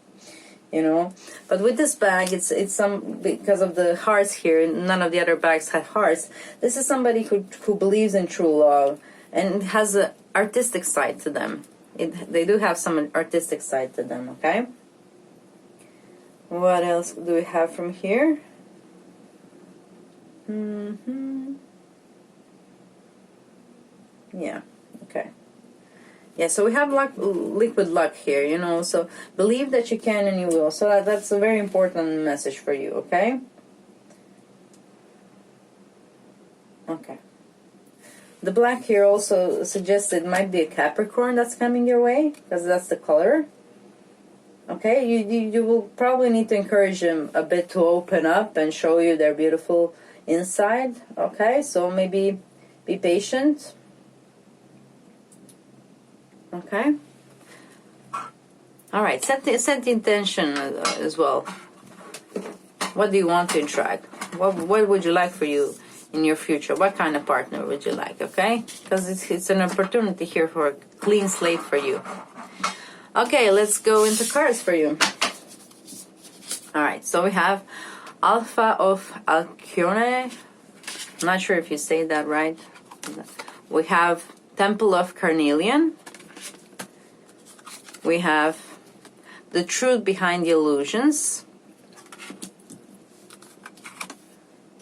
you know. But with this bag, it's some, because of the hearts here, none of the other bags have hearts. This is somebody who believes in true love and has an artistic side to them. They do have some artistic side to them, okay? What else do we have from here? Yeah, okay. Yeah, so we have liquid luck here, you know, so believe that you can and you will. So that's a very important message for you, okay? Okay. The black here also suggests it might be a Capricorn that's coming your way, because that's the color. Okay, you will probably need to encourage them a bit to open up and show you their beautiful inside. Okay, so maybe be patient. Okay. All right, set the intention as well. What do you want to attract? What would you like for you in your future? What kind of partner would you like? Okay, because it's an opportunity here for a clean slate for you. Okay, let's go into cards for you. All right, so we have Alpha of Alcyone. I'm not sure if you say that right. We have Temple of Carnelian. We have the truth behind the illusions.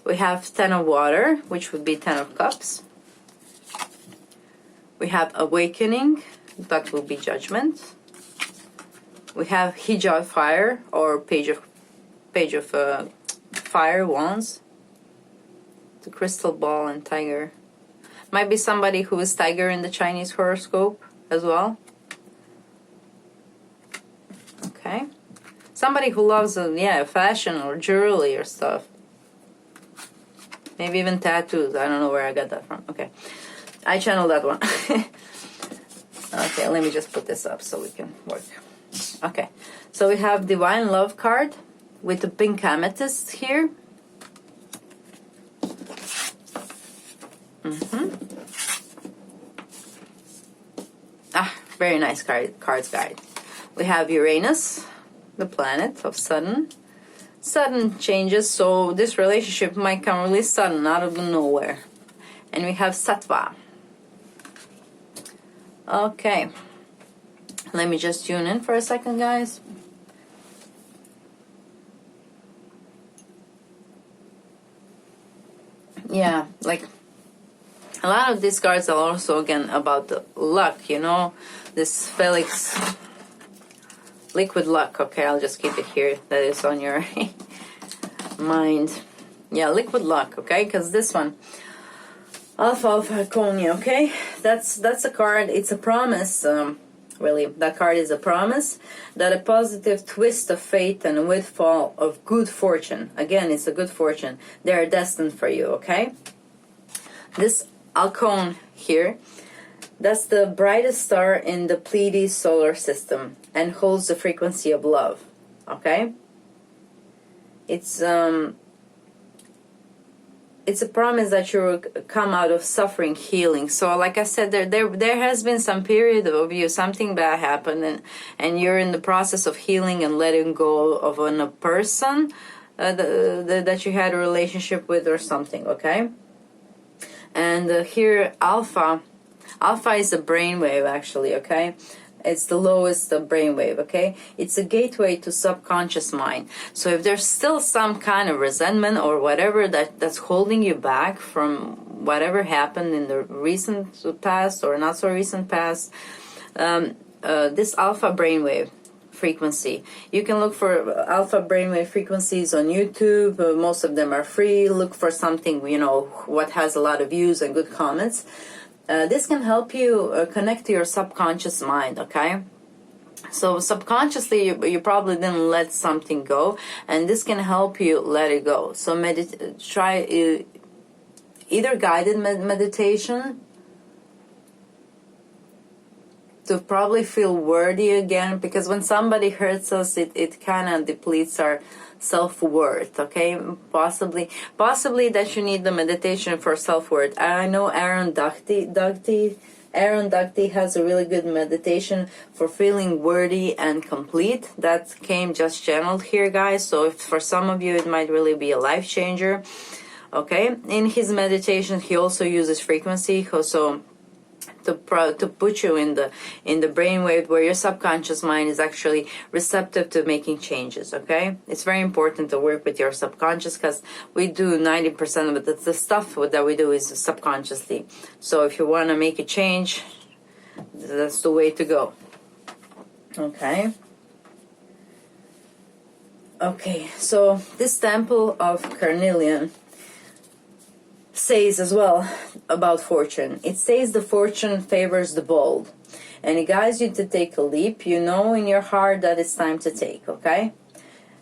We have Ten of Water, which would be Ten of Cups. We have Awakening, that will be Judgment. We have Hijab Fire, or Page of Fire, Wands. The Crystal Ball and Tiger. Might be somebody who is Tiger in the Chinese horoscope as well. Okay. Somebody who loves, fashion or jewelry or stuff. Maybe even tattoos. I don't know where I got that from. Okay. I channeled that one. Okay, let me just put this up so we can work. Okay. So we have Divine Love card with the pink amethyst here. Very nice cards guide. We have Uranus, the planet of sudden changes, so this relationship might come really sudden, out of nowhere. And we have Sattva. Okay, let me just tune in for a second, guys. Yeah, like a lot of these cards are also again about the luck, you know, this Felix liquid luck. Okay, I'll just keep it here, that is on your mind. Yeah, liquid luck. Okay, because this one, Alpha of Hakonia. Okay, that's a card. It's a promise. Really, that card is a promise that a positive twist of fate and a windfall of good fortune. Again, it's a good fortune. They are destined for you. Okay, this Alcone here, that's the brightest star in the Pleiades solar system and holds the frequency of love. Okay, it's a promise that you will come out of suffering, healing. So like I said, there has been some period of you, something bad happened, and you're in the process of healing and letting go of a person that you had a relationship with or something. Okay. And here Alpha is a brainwave, actually. Okay, it's the lowest brainwave. Okay, it's a gateway to subconscious mind. So if there's still some kind of resentment or whatever that's holding you back from whatever happened in the recent past or not so recent past, this Alpha brainwave frequency, you can look for Alpha brainwave frequencies on YouTube. Most of them are free. Look for something, you know, what has a lot of views and good comments. This can help you connect to your subconscious mind. Okay, so subconsciously you probably didn't let something go, and this can help you let it go. So try either guided meditation to probably feel worthy again, because when somebody hurts us, it kind of depletes our self-worth. Okay, possibly that you need the meditation for self-worth. I know Aaron Ducty has a really good meditation for feeling worthy and complete. That came just channeled here, guys. So if for some of you it might really be a life changer. Okay, in his meditation he also uses frequency, so to put you in the brainwave where your subconscious mind is actually receptive to making changes. Okay, it's very important to work with your subconscious, because we do 90% of the stuff that we do is subconsciously. So if you want to make a change, that's the way to go. Okay. Okay, so this temple of carnelian says as well about fortune. It says the fortune favors the bold, and it guides you to take a leap. You know in your heart that it's time to take, okay?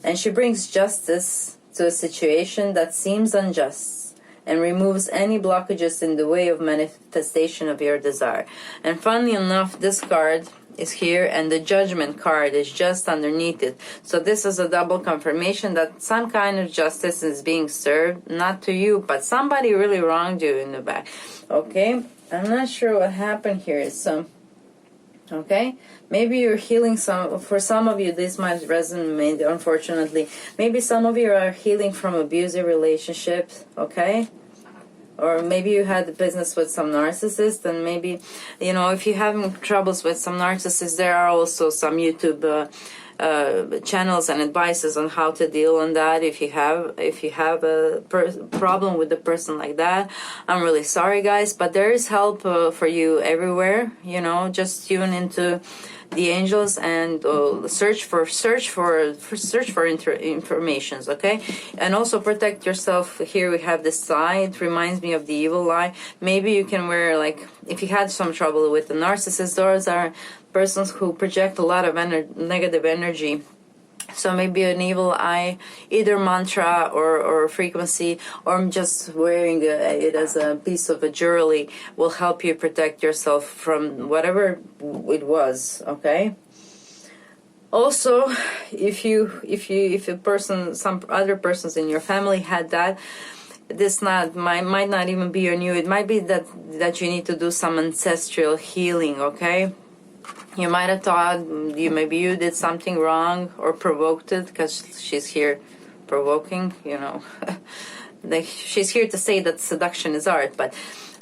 And she brings justice to a situation that seems unjust, and removes any blockages in the way of manifestation of your desire. And funnily enough, this card is here, and the judgment card is just underneath it. So this is a double confirmation that some kind of justice is being served, not to you, but somebody really wronged you in the back. Okay, I'm not sure what happened here. So okay, maybe you're healing for some of you this might resonate, unfortunately. Maybe some of you are healing from abusive relationships, okay? Or maybe you had business with some narcissist, and maybe, you know, if you're having troubles with some narcissists, there are also some YouTube channels and advices on how to deal on that. If you have a problem with a person like that, I'm really sorry, guys, but there is help for you everywhere. You know, just tune into the angels and search for informations, okay? And also protect yourself. Here we have this eye. It reminds me of the evil eye. Maybe you can wear, like, if you had some trouble with the narcissist, those are persons who project a lot of negative energy. So maybe an evil eye, either mantra or frequency, or just wearing it as a piece of a jewelry will help you protect yourself from whatever it was. Okay. Also, if a person, some other persons in your family had that, this might not even be on you. It might be that you need to do some ancestral healing. Okay. You might have thought maybe you did something wrong or provoked it, because she's here provoking, you know. She's here to say that seduction is art, but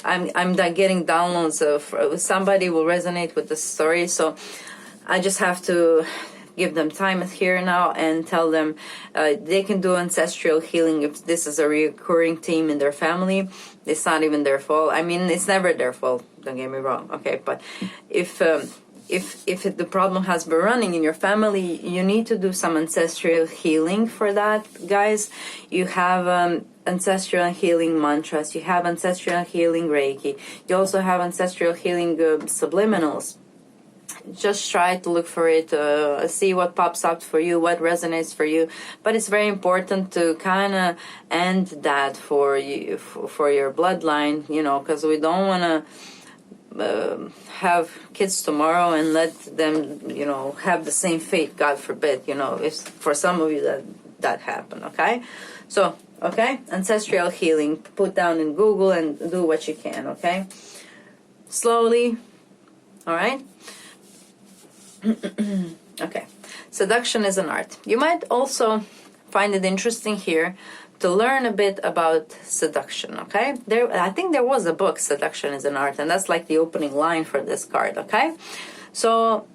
I'm getting downloads of somebody will resonate with the story, so I just have to give them time here now and tell them they can do ancestral healing if this is a recurring theme in their family. It's not even their fault. I mean, it's never their fault, don't get me wrong, okay? But if the problem has been running in your family, you need to do some ancestral healing for that, guys. You have ancestral healing mantras. You have ancestral healing Reiki. You also have ancestral healing subliminals. Just try to look for it, see what pops up for you, what resonates for you. But it's very important to kind of end that for you, for your bloodline, you know, because we don't want to have kids tomorrow and let them, you know, have the same fate, God forbid, you know, if for some of you that happened, okay? So, okay, ancestral healing, put down in Google and do what you can, okay? Slowly, all right? Okay, seduction is an art. You might also find it interesting here to learn a bit about seduction, okay? I think there was a book, Seduction is an Art, and that's like the opening line for this card, okay? So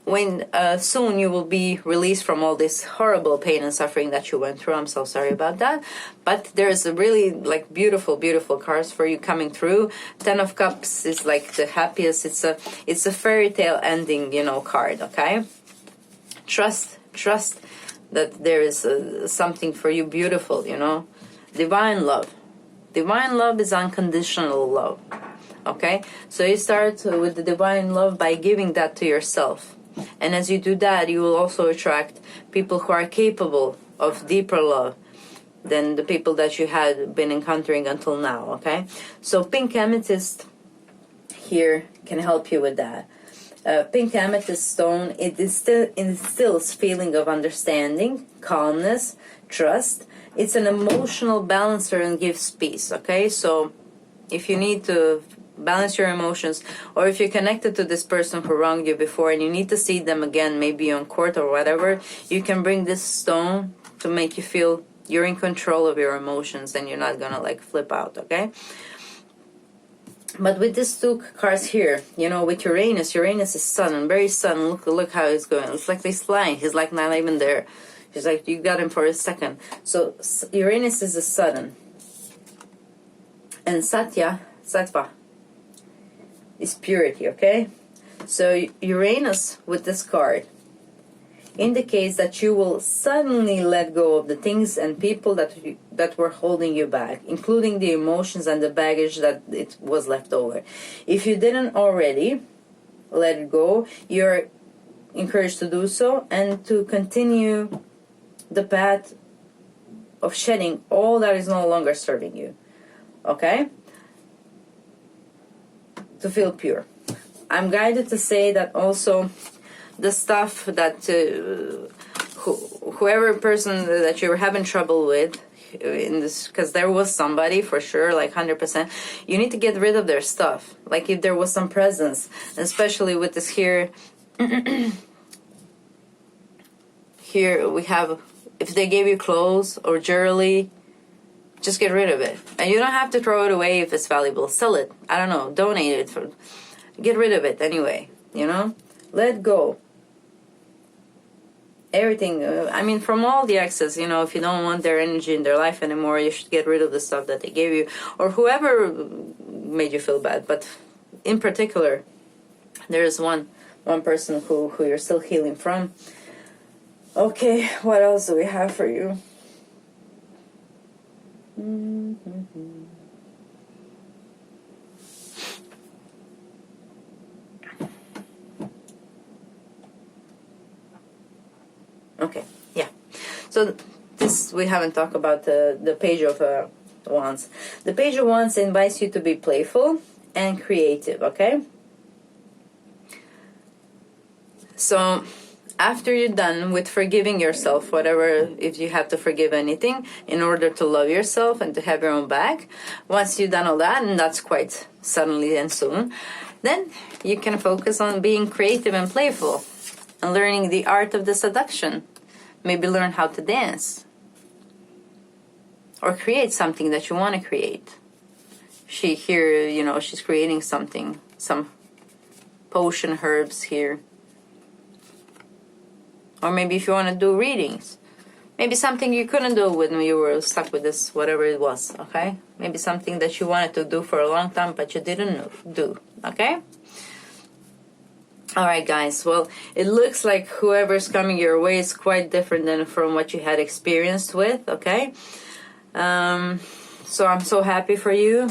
when soon you will be released from all this horrible pain and suffering that you went through. I'm so sorry about that. But there's a really like beautiful, beautiful cards for you coming through. 10 of Cups is like the happiest. It's a fairy tale ending, you know, card, okay? Trust that there is something for you beautiful, you know. Divine love. Divine love is unconditional love. Okay? So you start with the divine love by giving that to yourself. And as you do that, you will also attract people who are capable of deeper love than the people that you had been encountering until now, okay? So pink amethyst here can help you with that. Pink amethyst stone, it instills feeling of understanding, calmness, trust. It's an emotional balancer and gives peace, okay? So if you need to balance your emotions, or if you're connected to this person who wronged you before and you need to see them again, maybe on court or whatever, you can bring this stone to make you feel you're in control of your emotions and you're not gonna like flip out, okay? But with these two cards here, you know, with Uranus is sudden, very sudden. Look how he's going. It's like he's flying. He's like not even there. He's like, you got him for a second. So Uranus is a sudden. And Sattva, is purity, okay? So Uranus with this card indicates that you will suddenly let go of the things and people that were holding you back, including the emotions and the baggage that it was left over. If you didn't already let it go, you're encouraged to do so and to continue the path of shedding all that is no longer serving you, okay? To feel pure. I'm guided to say that also the stuff that whoever person that you're having trouble with in this, because there was somebody for sure, like 100%, you need to get rid of their stuff. Like if there was some presence, especially with this here, here we have, if they gave you clothes or jewelry, just get rid of it. And you don't have to throw it away if it's valuable. Sell it. I don't know. Donate it. Get rid of it anyway. You know? Let go. Everything. I mean, from all the exes, you know, if you don't want their energy in their life anymore, you should get rid of the stuff that they gave you. Or whoever made you feel bad. But in particular, there is one person who you're still healing from. Okay, what else do we have for you? Okay, yeah. So this, we haven't talked about the Page of Wands. The Page of Wands invites you to be playful and creative, okay? So after you're done with forgiving yourself, whatever, if you have to forgive anything in order to love yourself and to have your own back, once you've done all that, and that's quite suddenly and soon, then you can focus on being creative and playful and learning the art of the seduction. Maybe learn how to dance or create something that you want to create. She here, you know, she's creating something, some potion herbs here. Or maybe if you want to do readings. Maybe something you couldn't do when you were stuck with this, whatever it was, okay? Maybe something that you wanted to do for a long time, but you didn't do, okay? Alright guys, well, it looks like whoever's coming your way is quite different than from what you had experienced with, okay? So I'm so happy for you.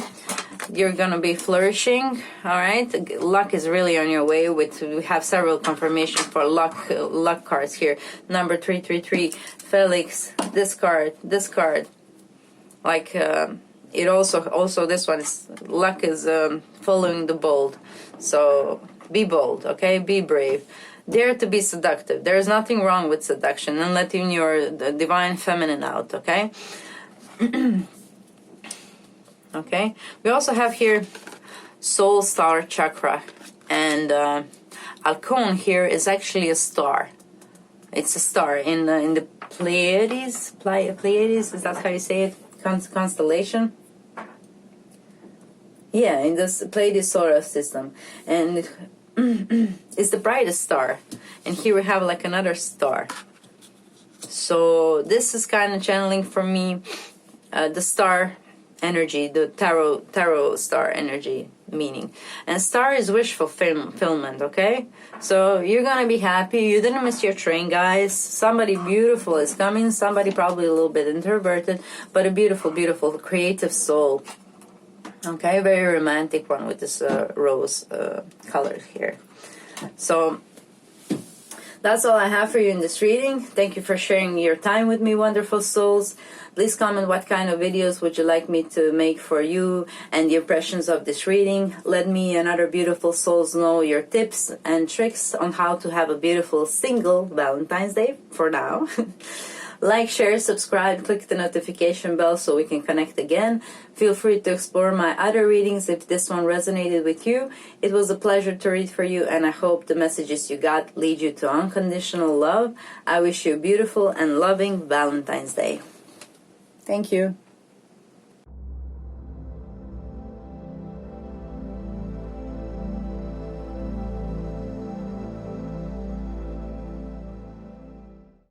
You're gonna be flourishing, all right? Luck is really on your way. We have several confirmations for luck cards here. Number 333, Felix, this card, like it also this one is luck is following the bold. So be bold, okay? Be brave. Dare to be seductive. There is nothing wrong with seduction and letting your divine feminine out, okay? Okay, we also have here soul star chakra, and Alcone here is actually a star. It's a star in the Pleiades. Pleiades, is that how you say it? Constellation. Yeah, in this Pleiades solar system, and it's the brightest star. And here we have like another star. So this is kind of channeling for me the star energy, the tarot star energy meaning. And star is wish fulfillment, okay? So you're gonna be happy. You didn't miss your train, guys. Somebody beautiful is coming. Somebody probably a little bit introverted, but a beautiful, beautiful creative soul. Okay, very romantic one with this rose color here. So that's all I have for you in this reading. Thank you for sharing your time with me, wonderful souls. Please comment what kind of videos would you like me to make for you and the impressions of this reading. Let me and other beautiful souls know your tips and tricks on how to have a beautiful single Valentine's Day for now. Like, share, subscribe, click the notification bell so we can connect again. Feel free to explore my other readings if this one resonated with you. It was a pleasure to read for you, and I hope the messages you got lead you to unconditional love. I wish you a beautiful and loving Valentine's Day. Thank you.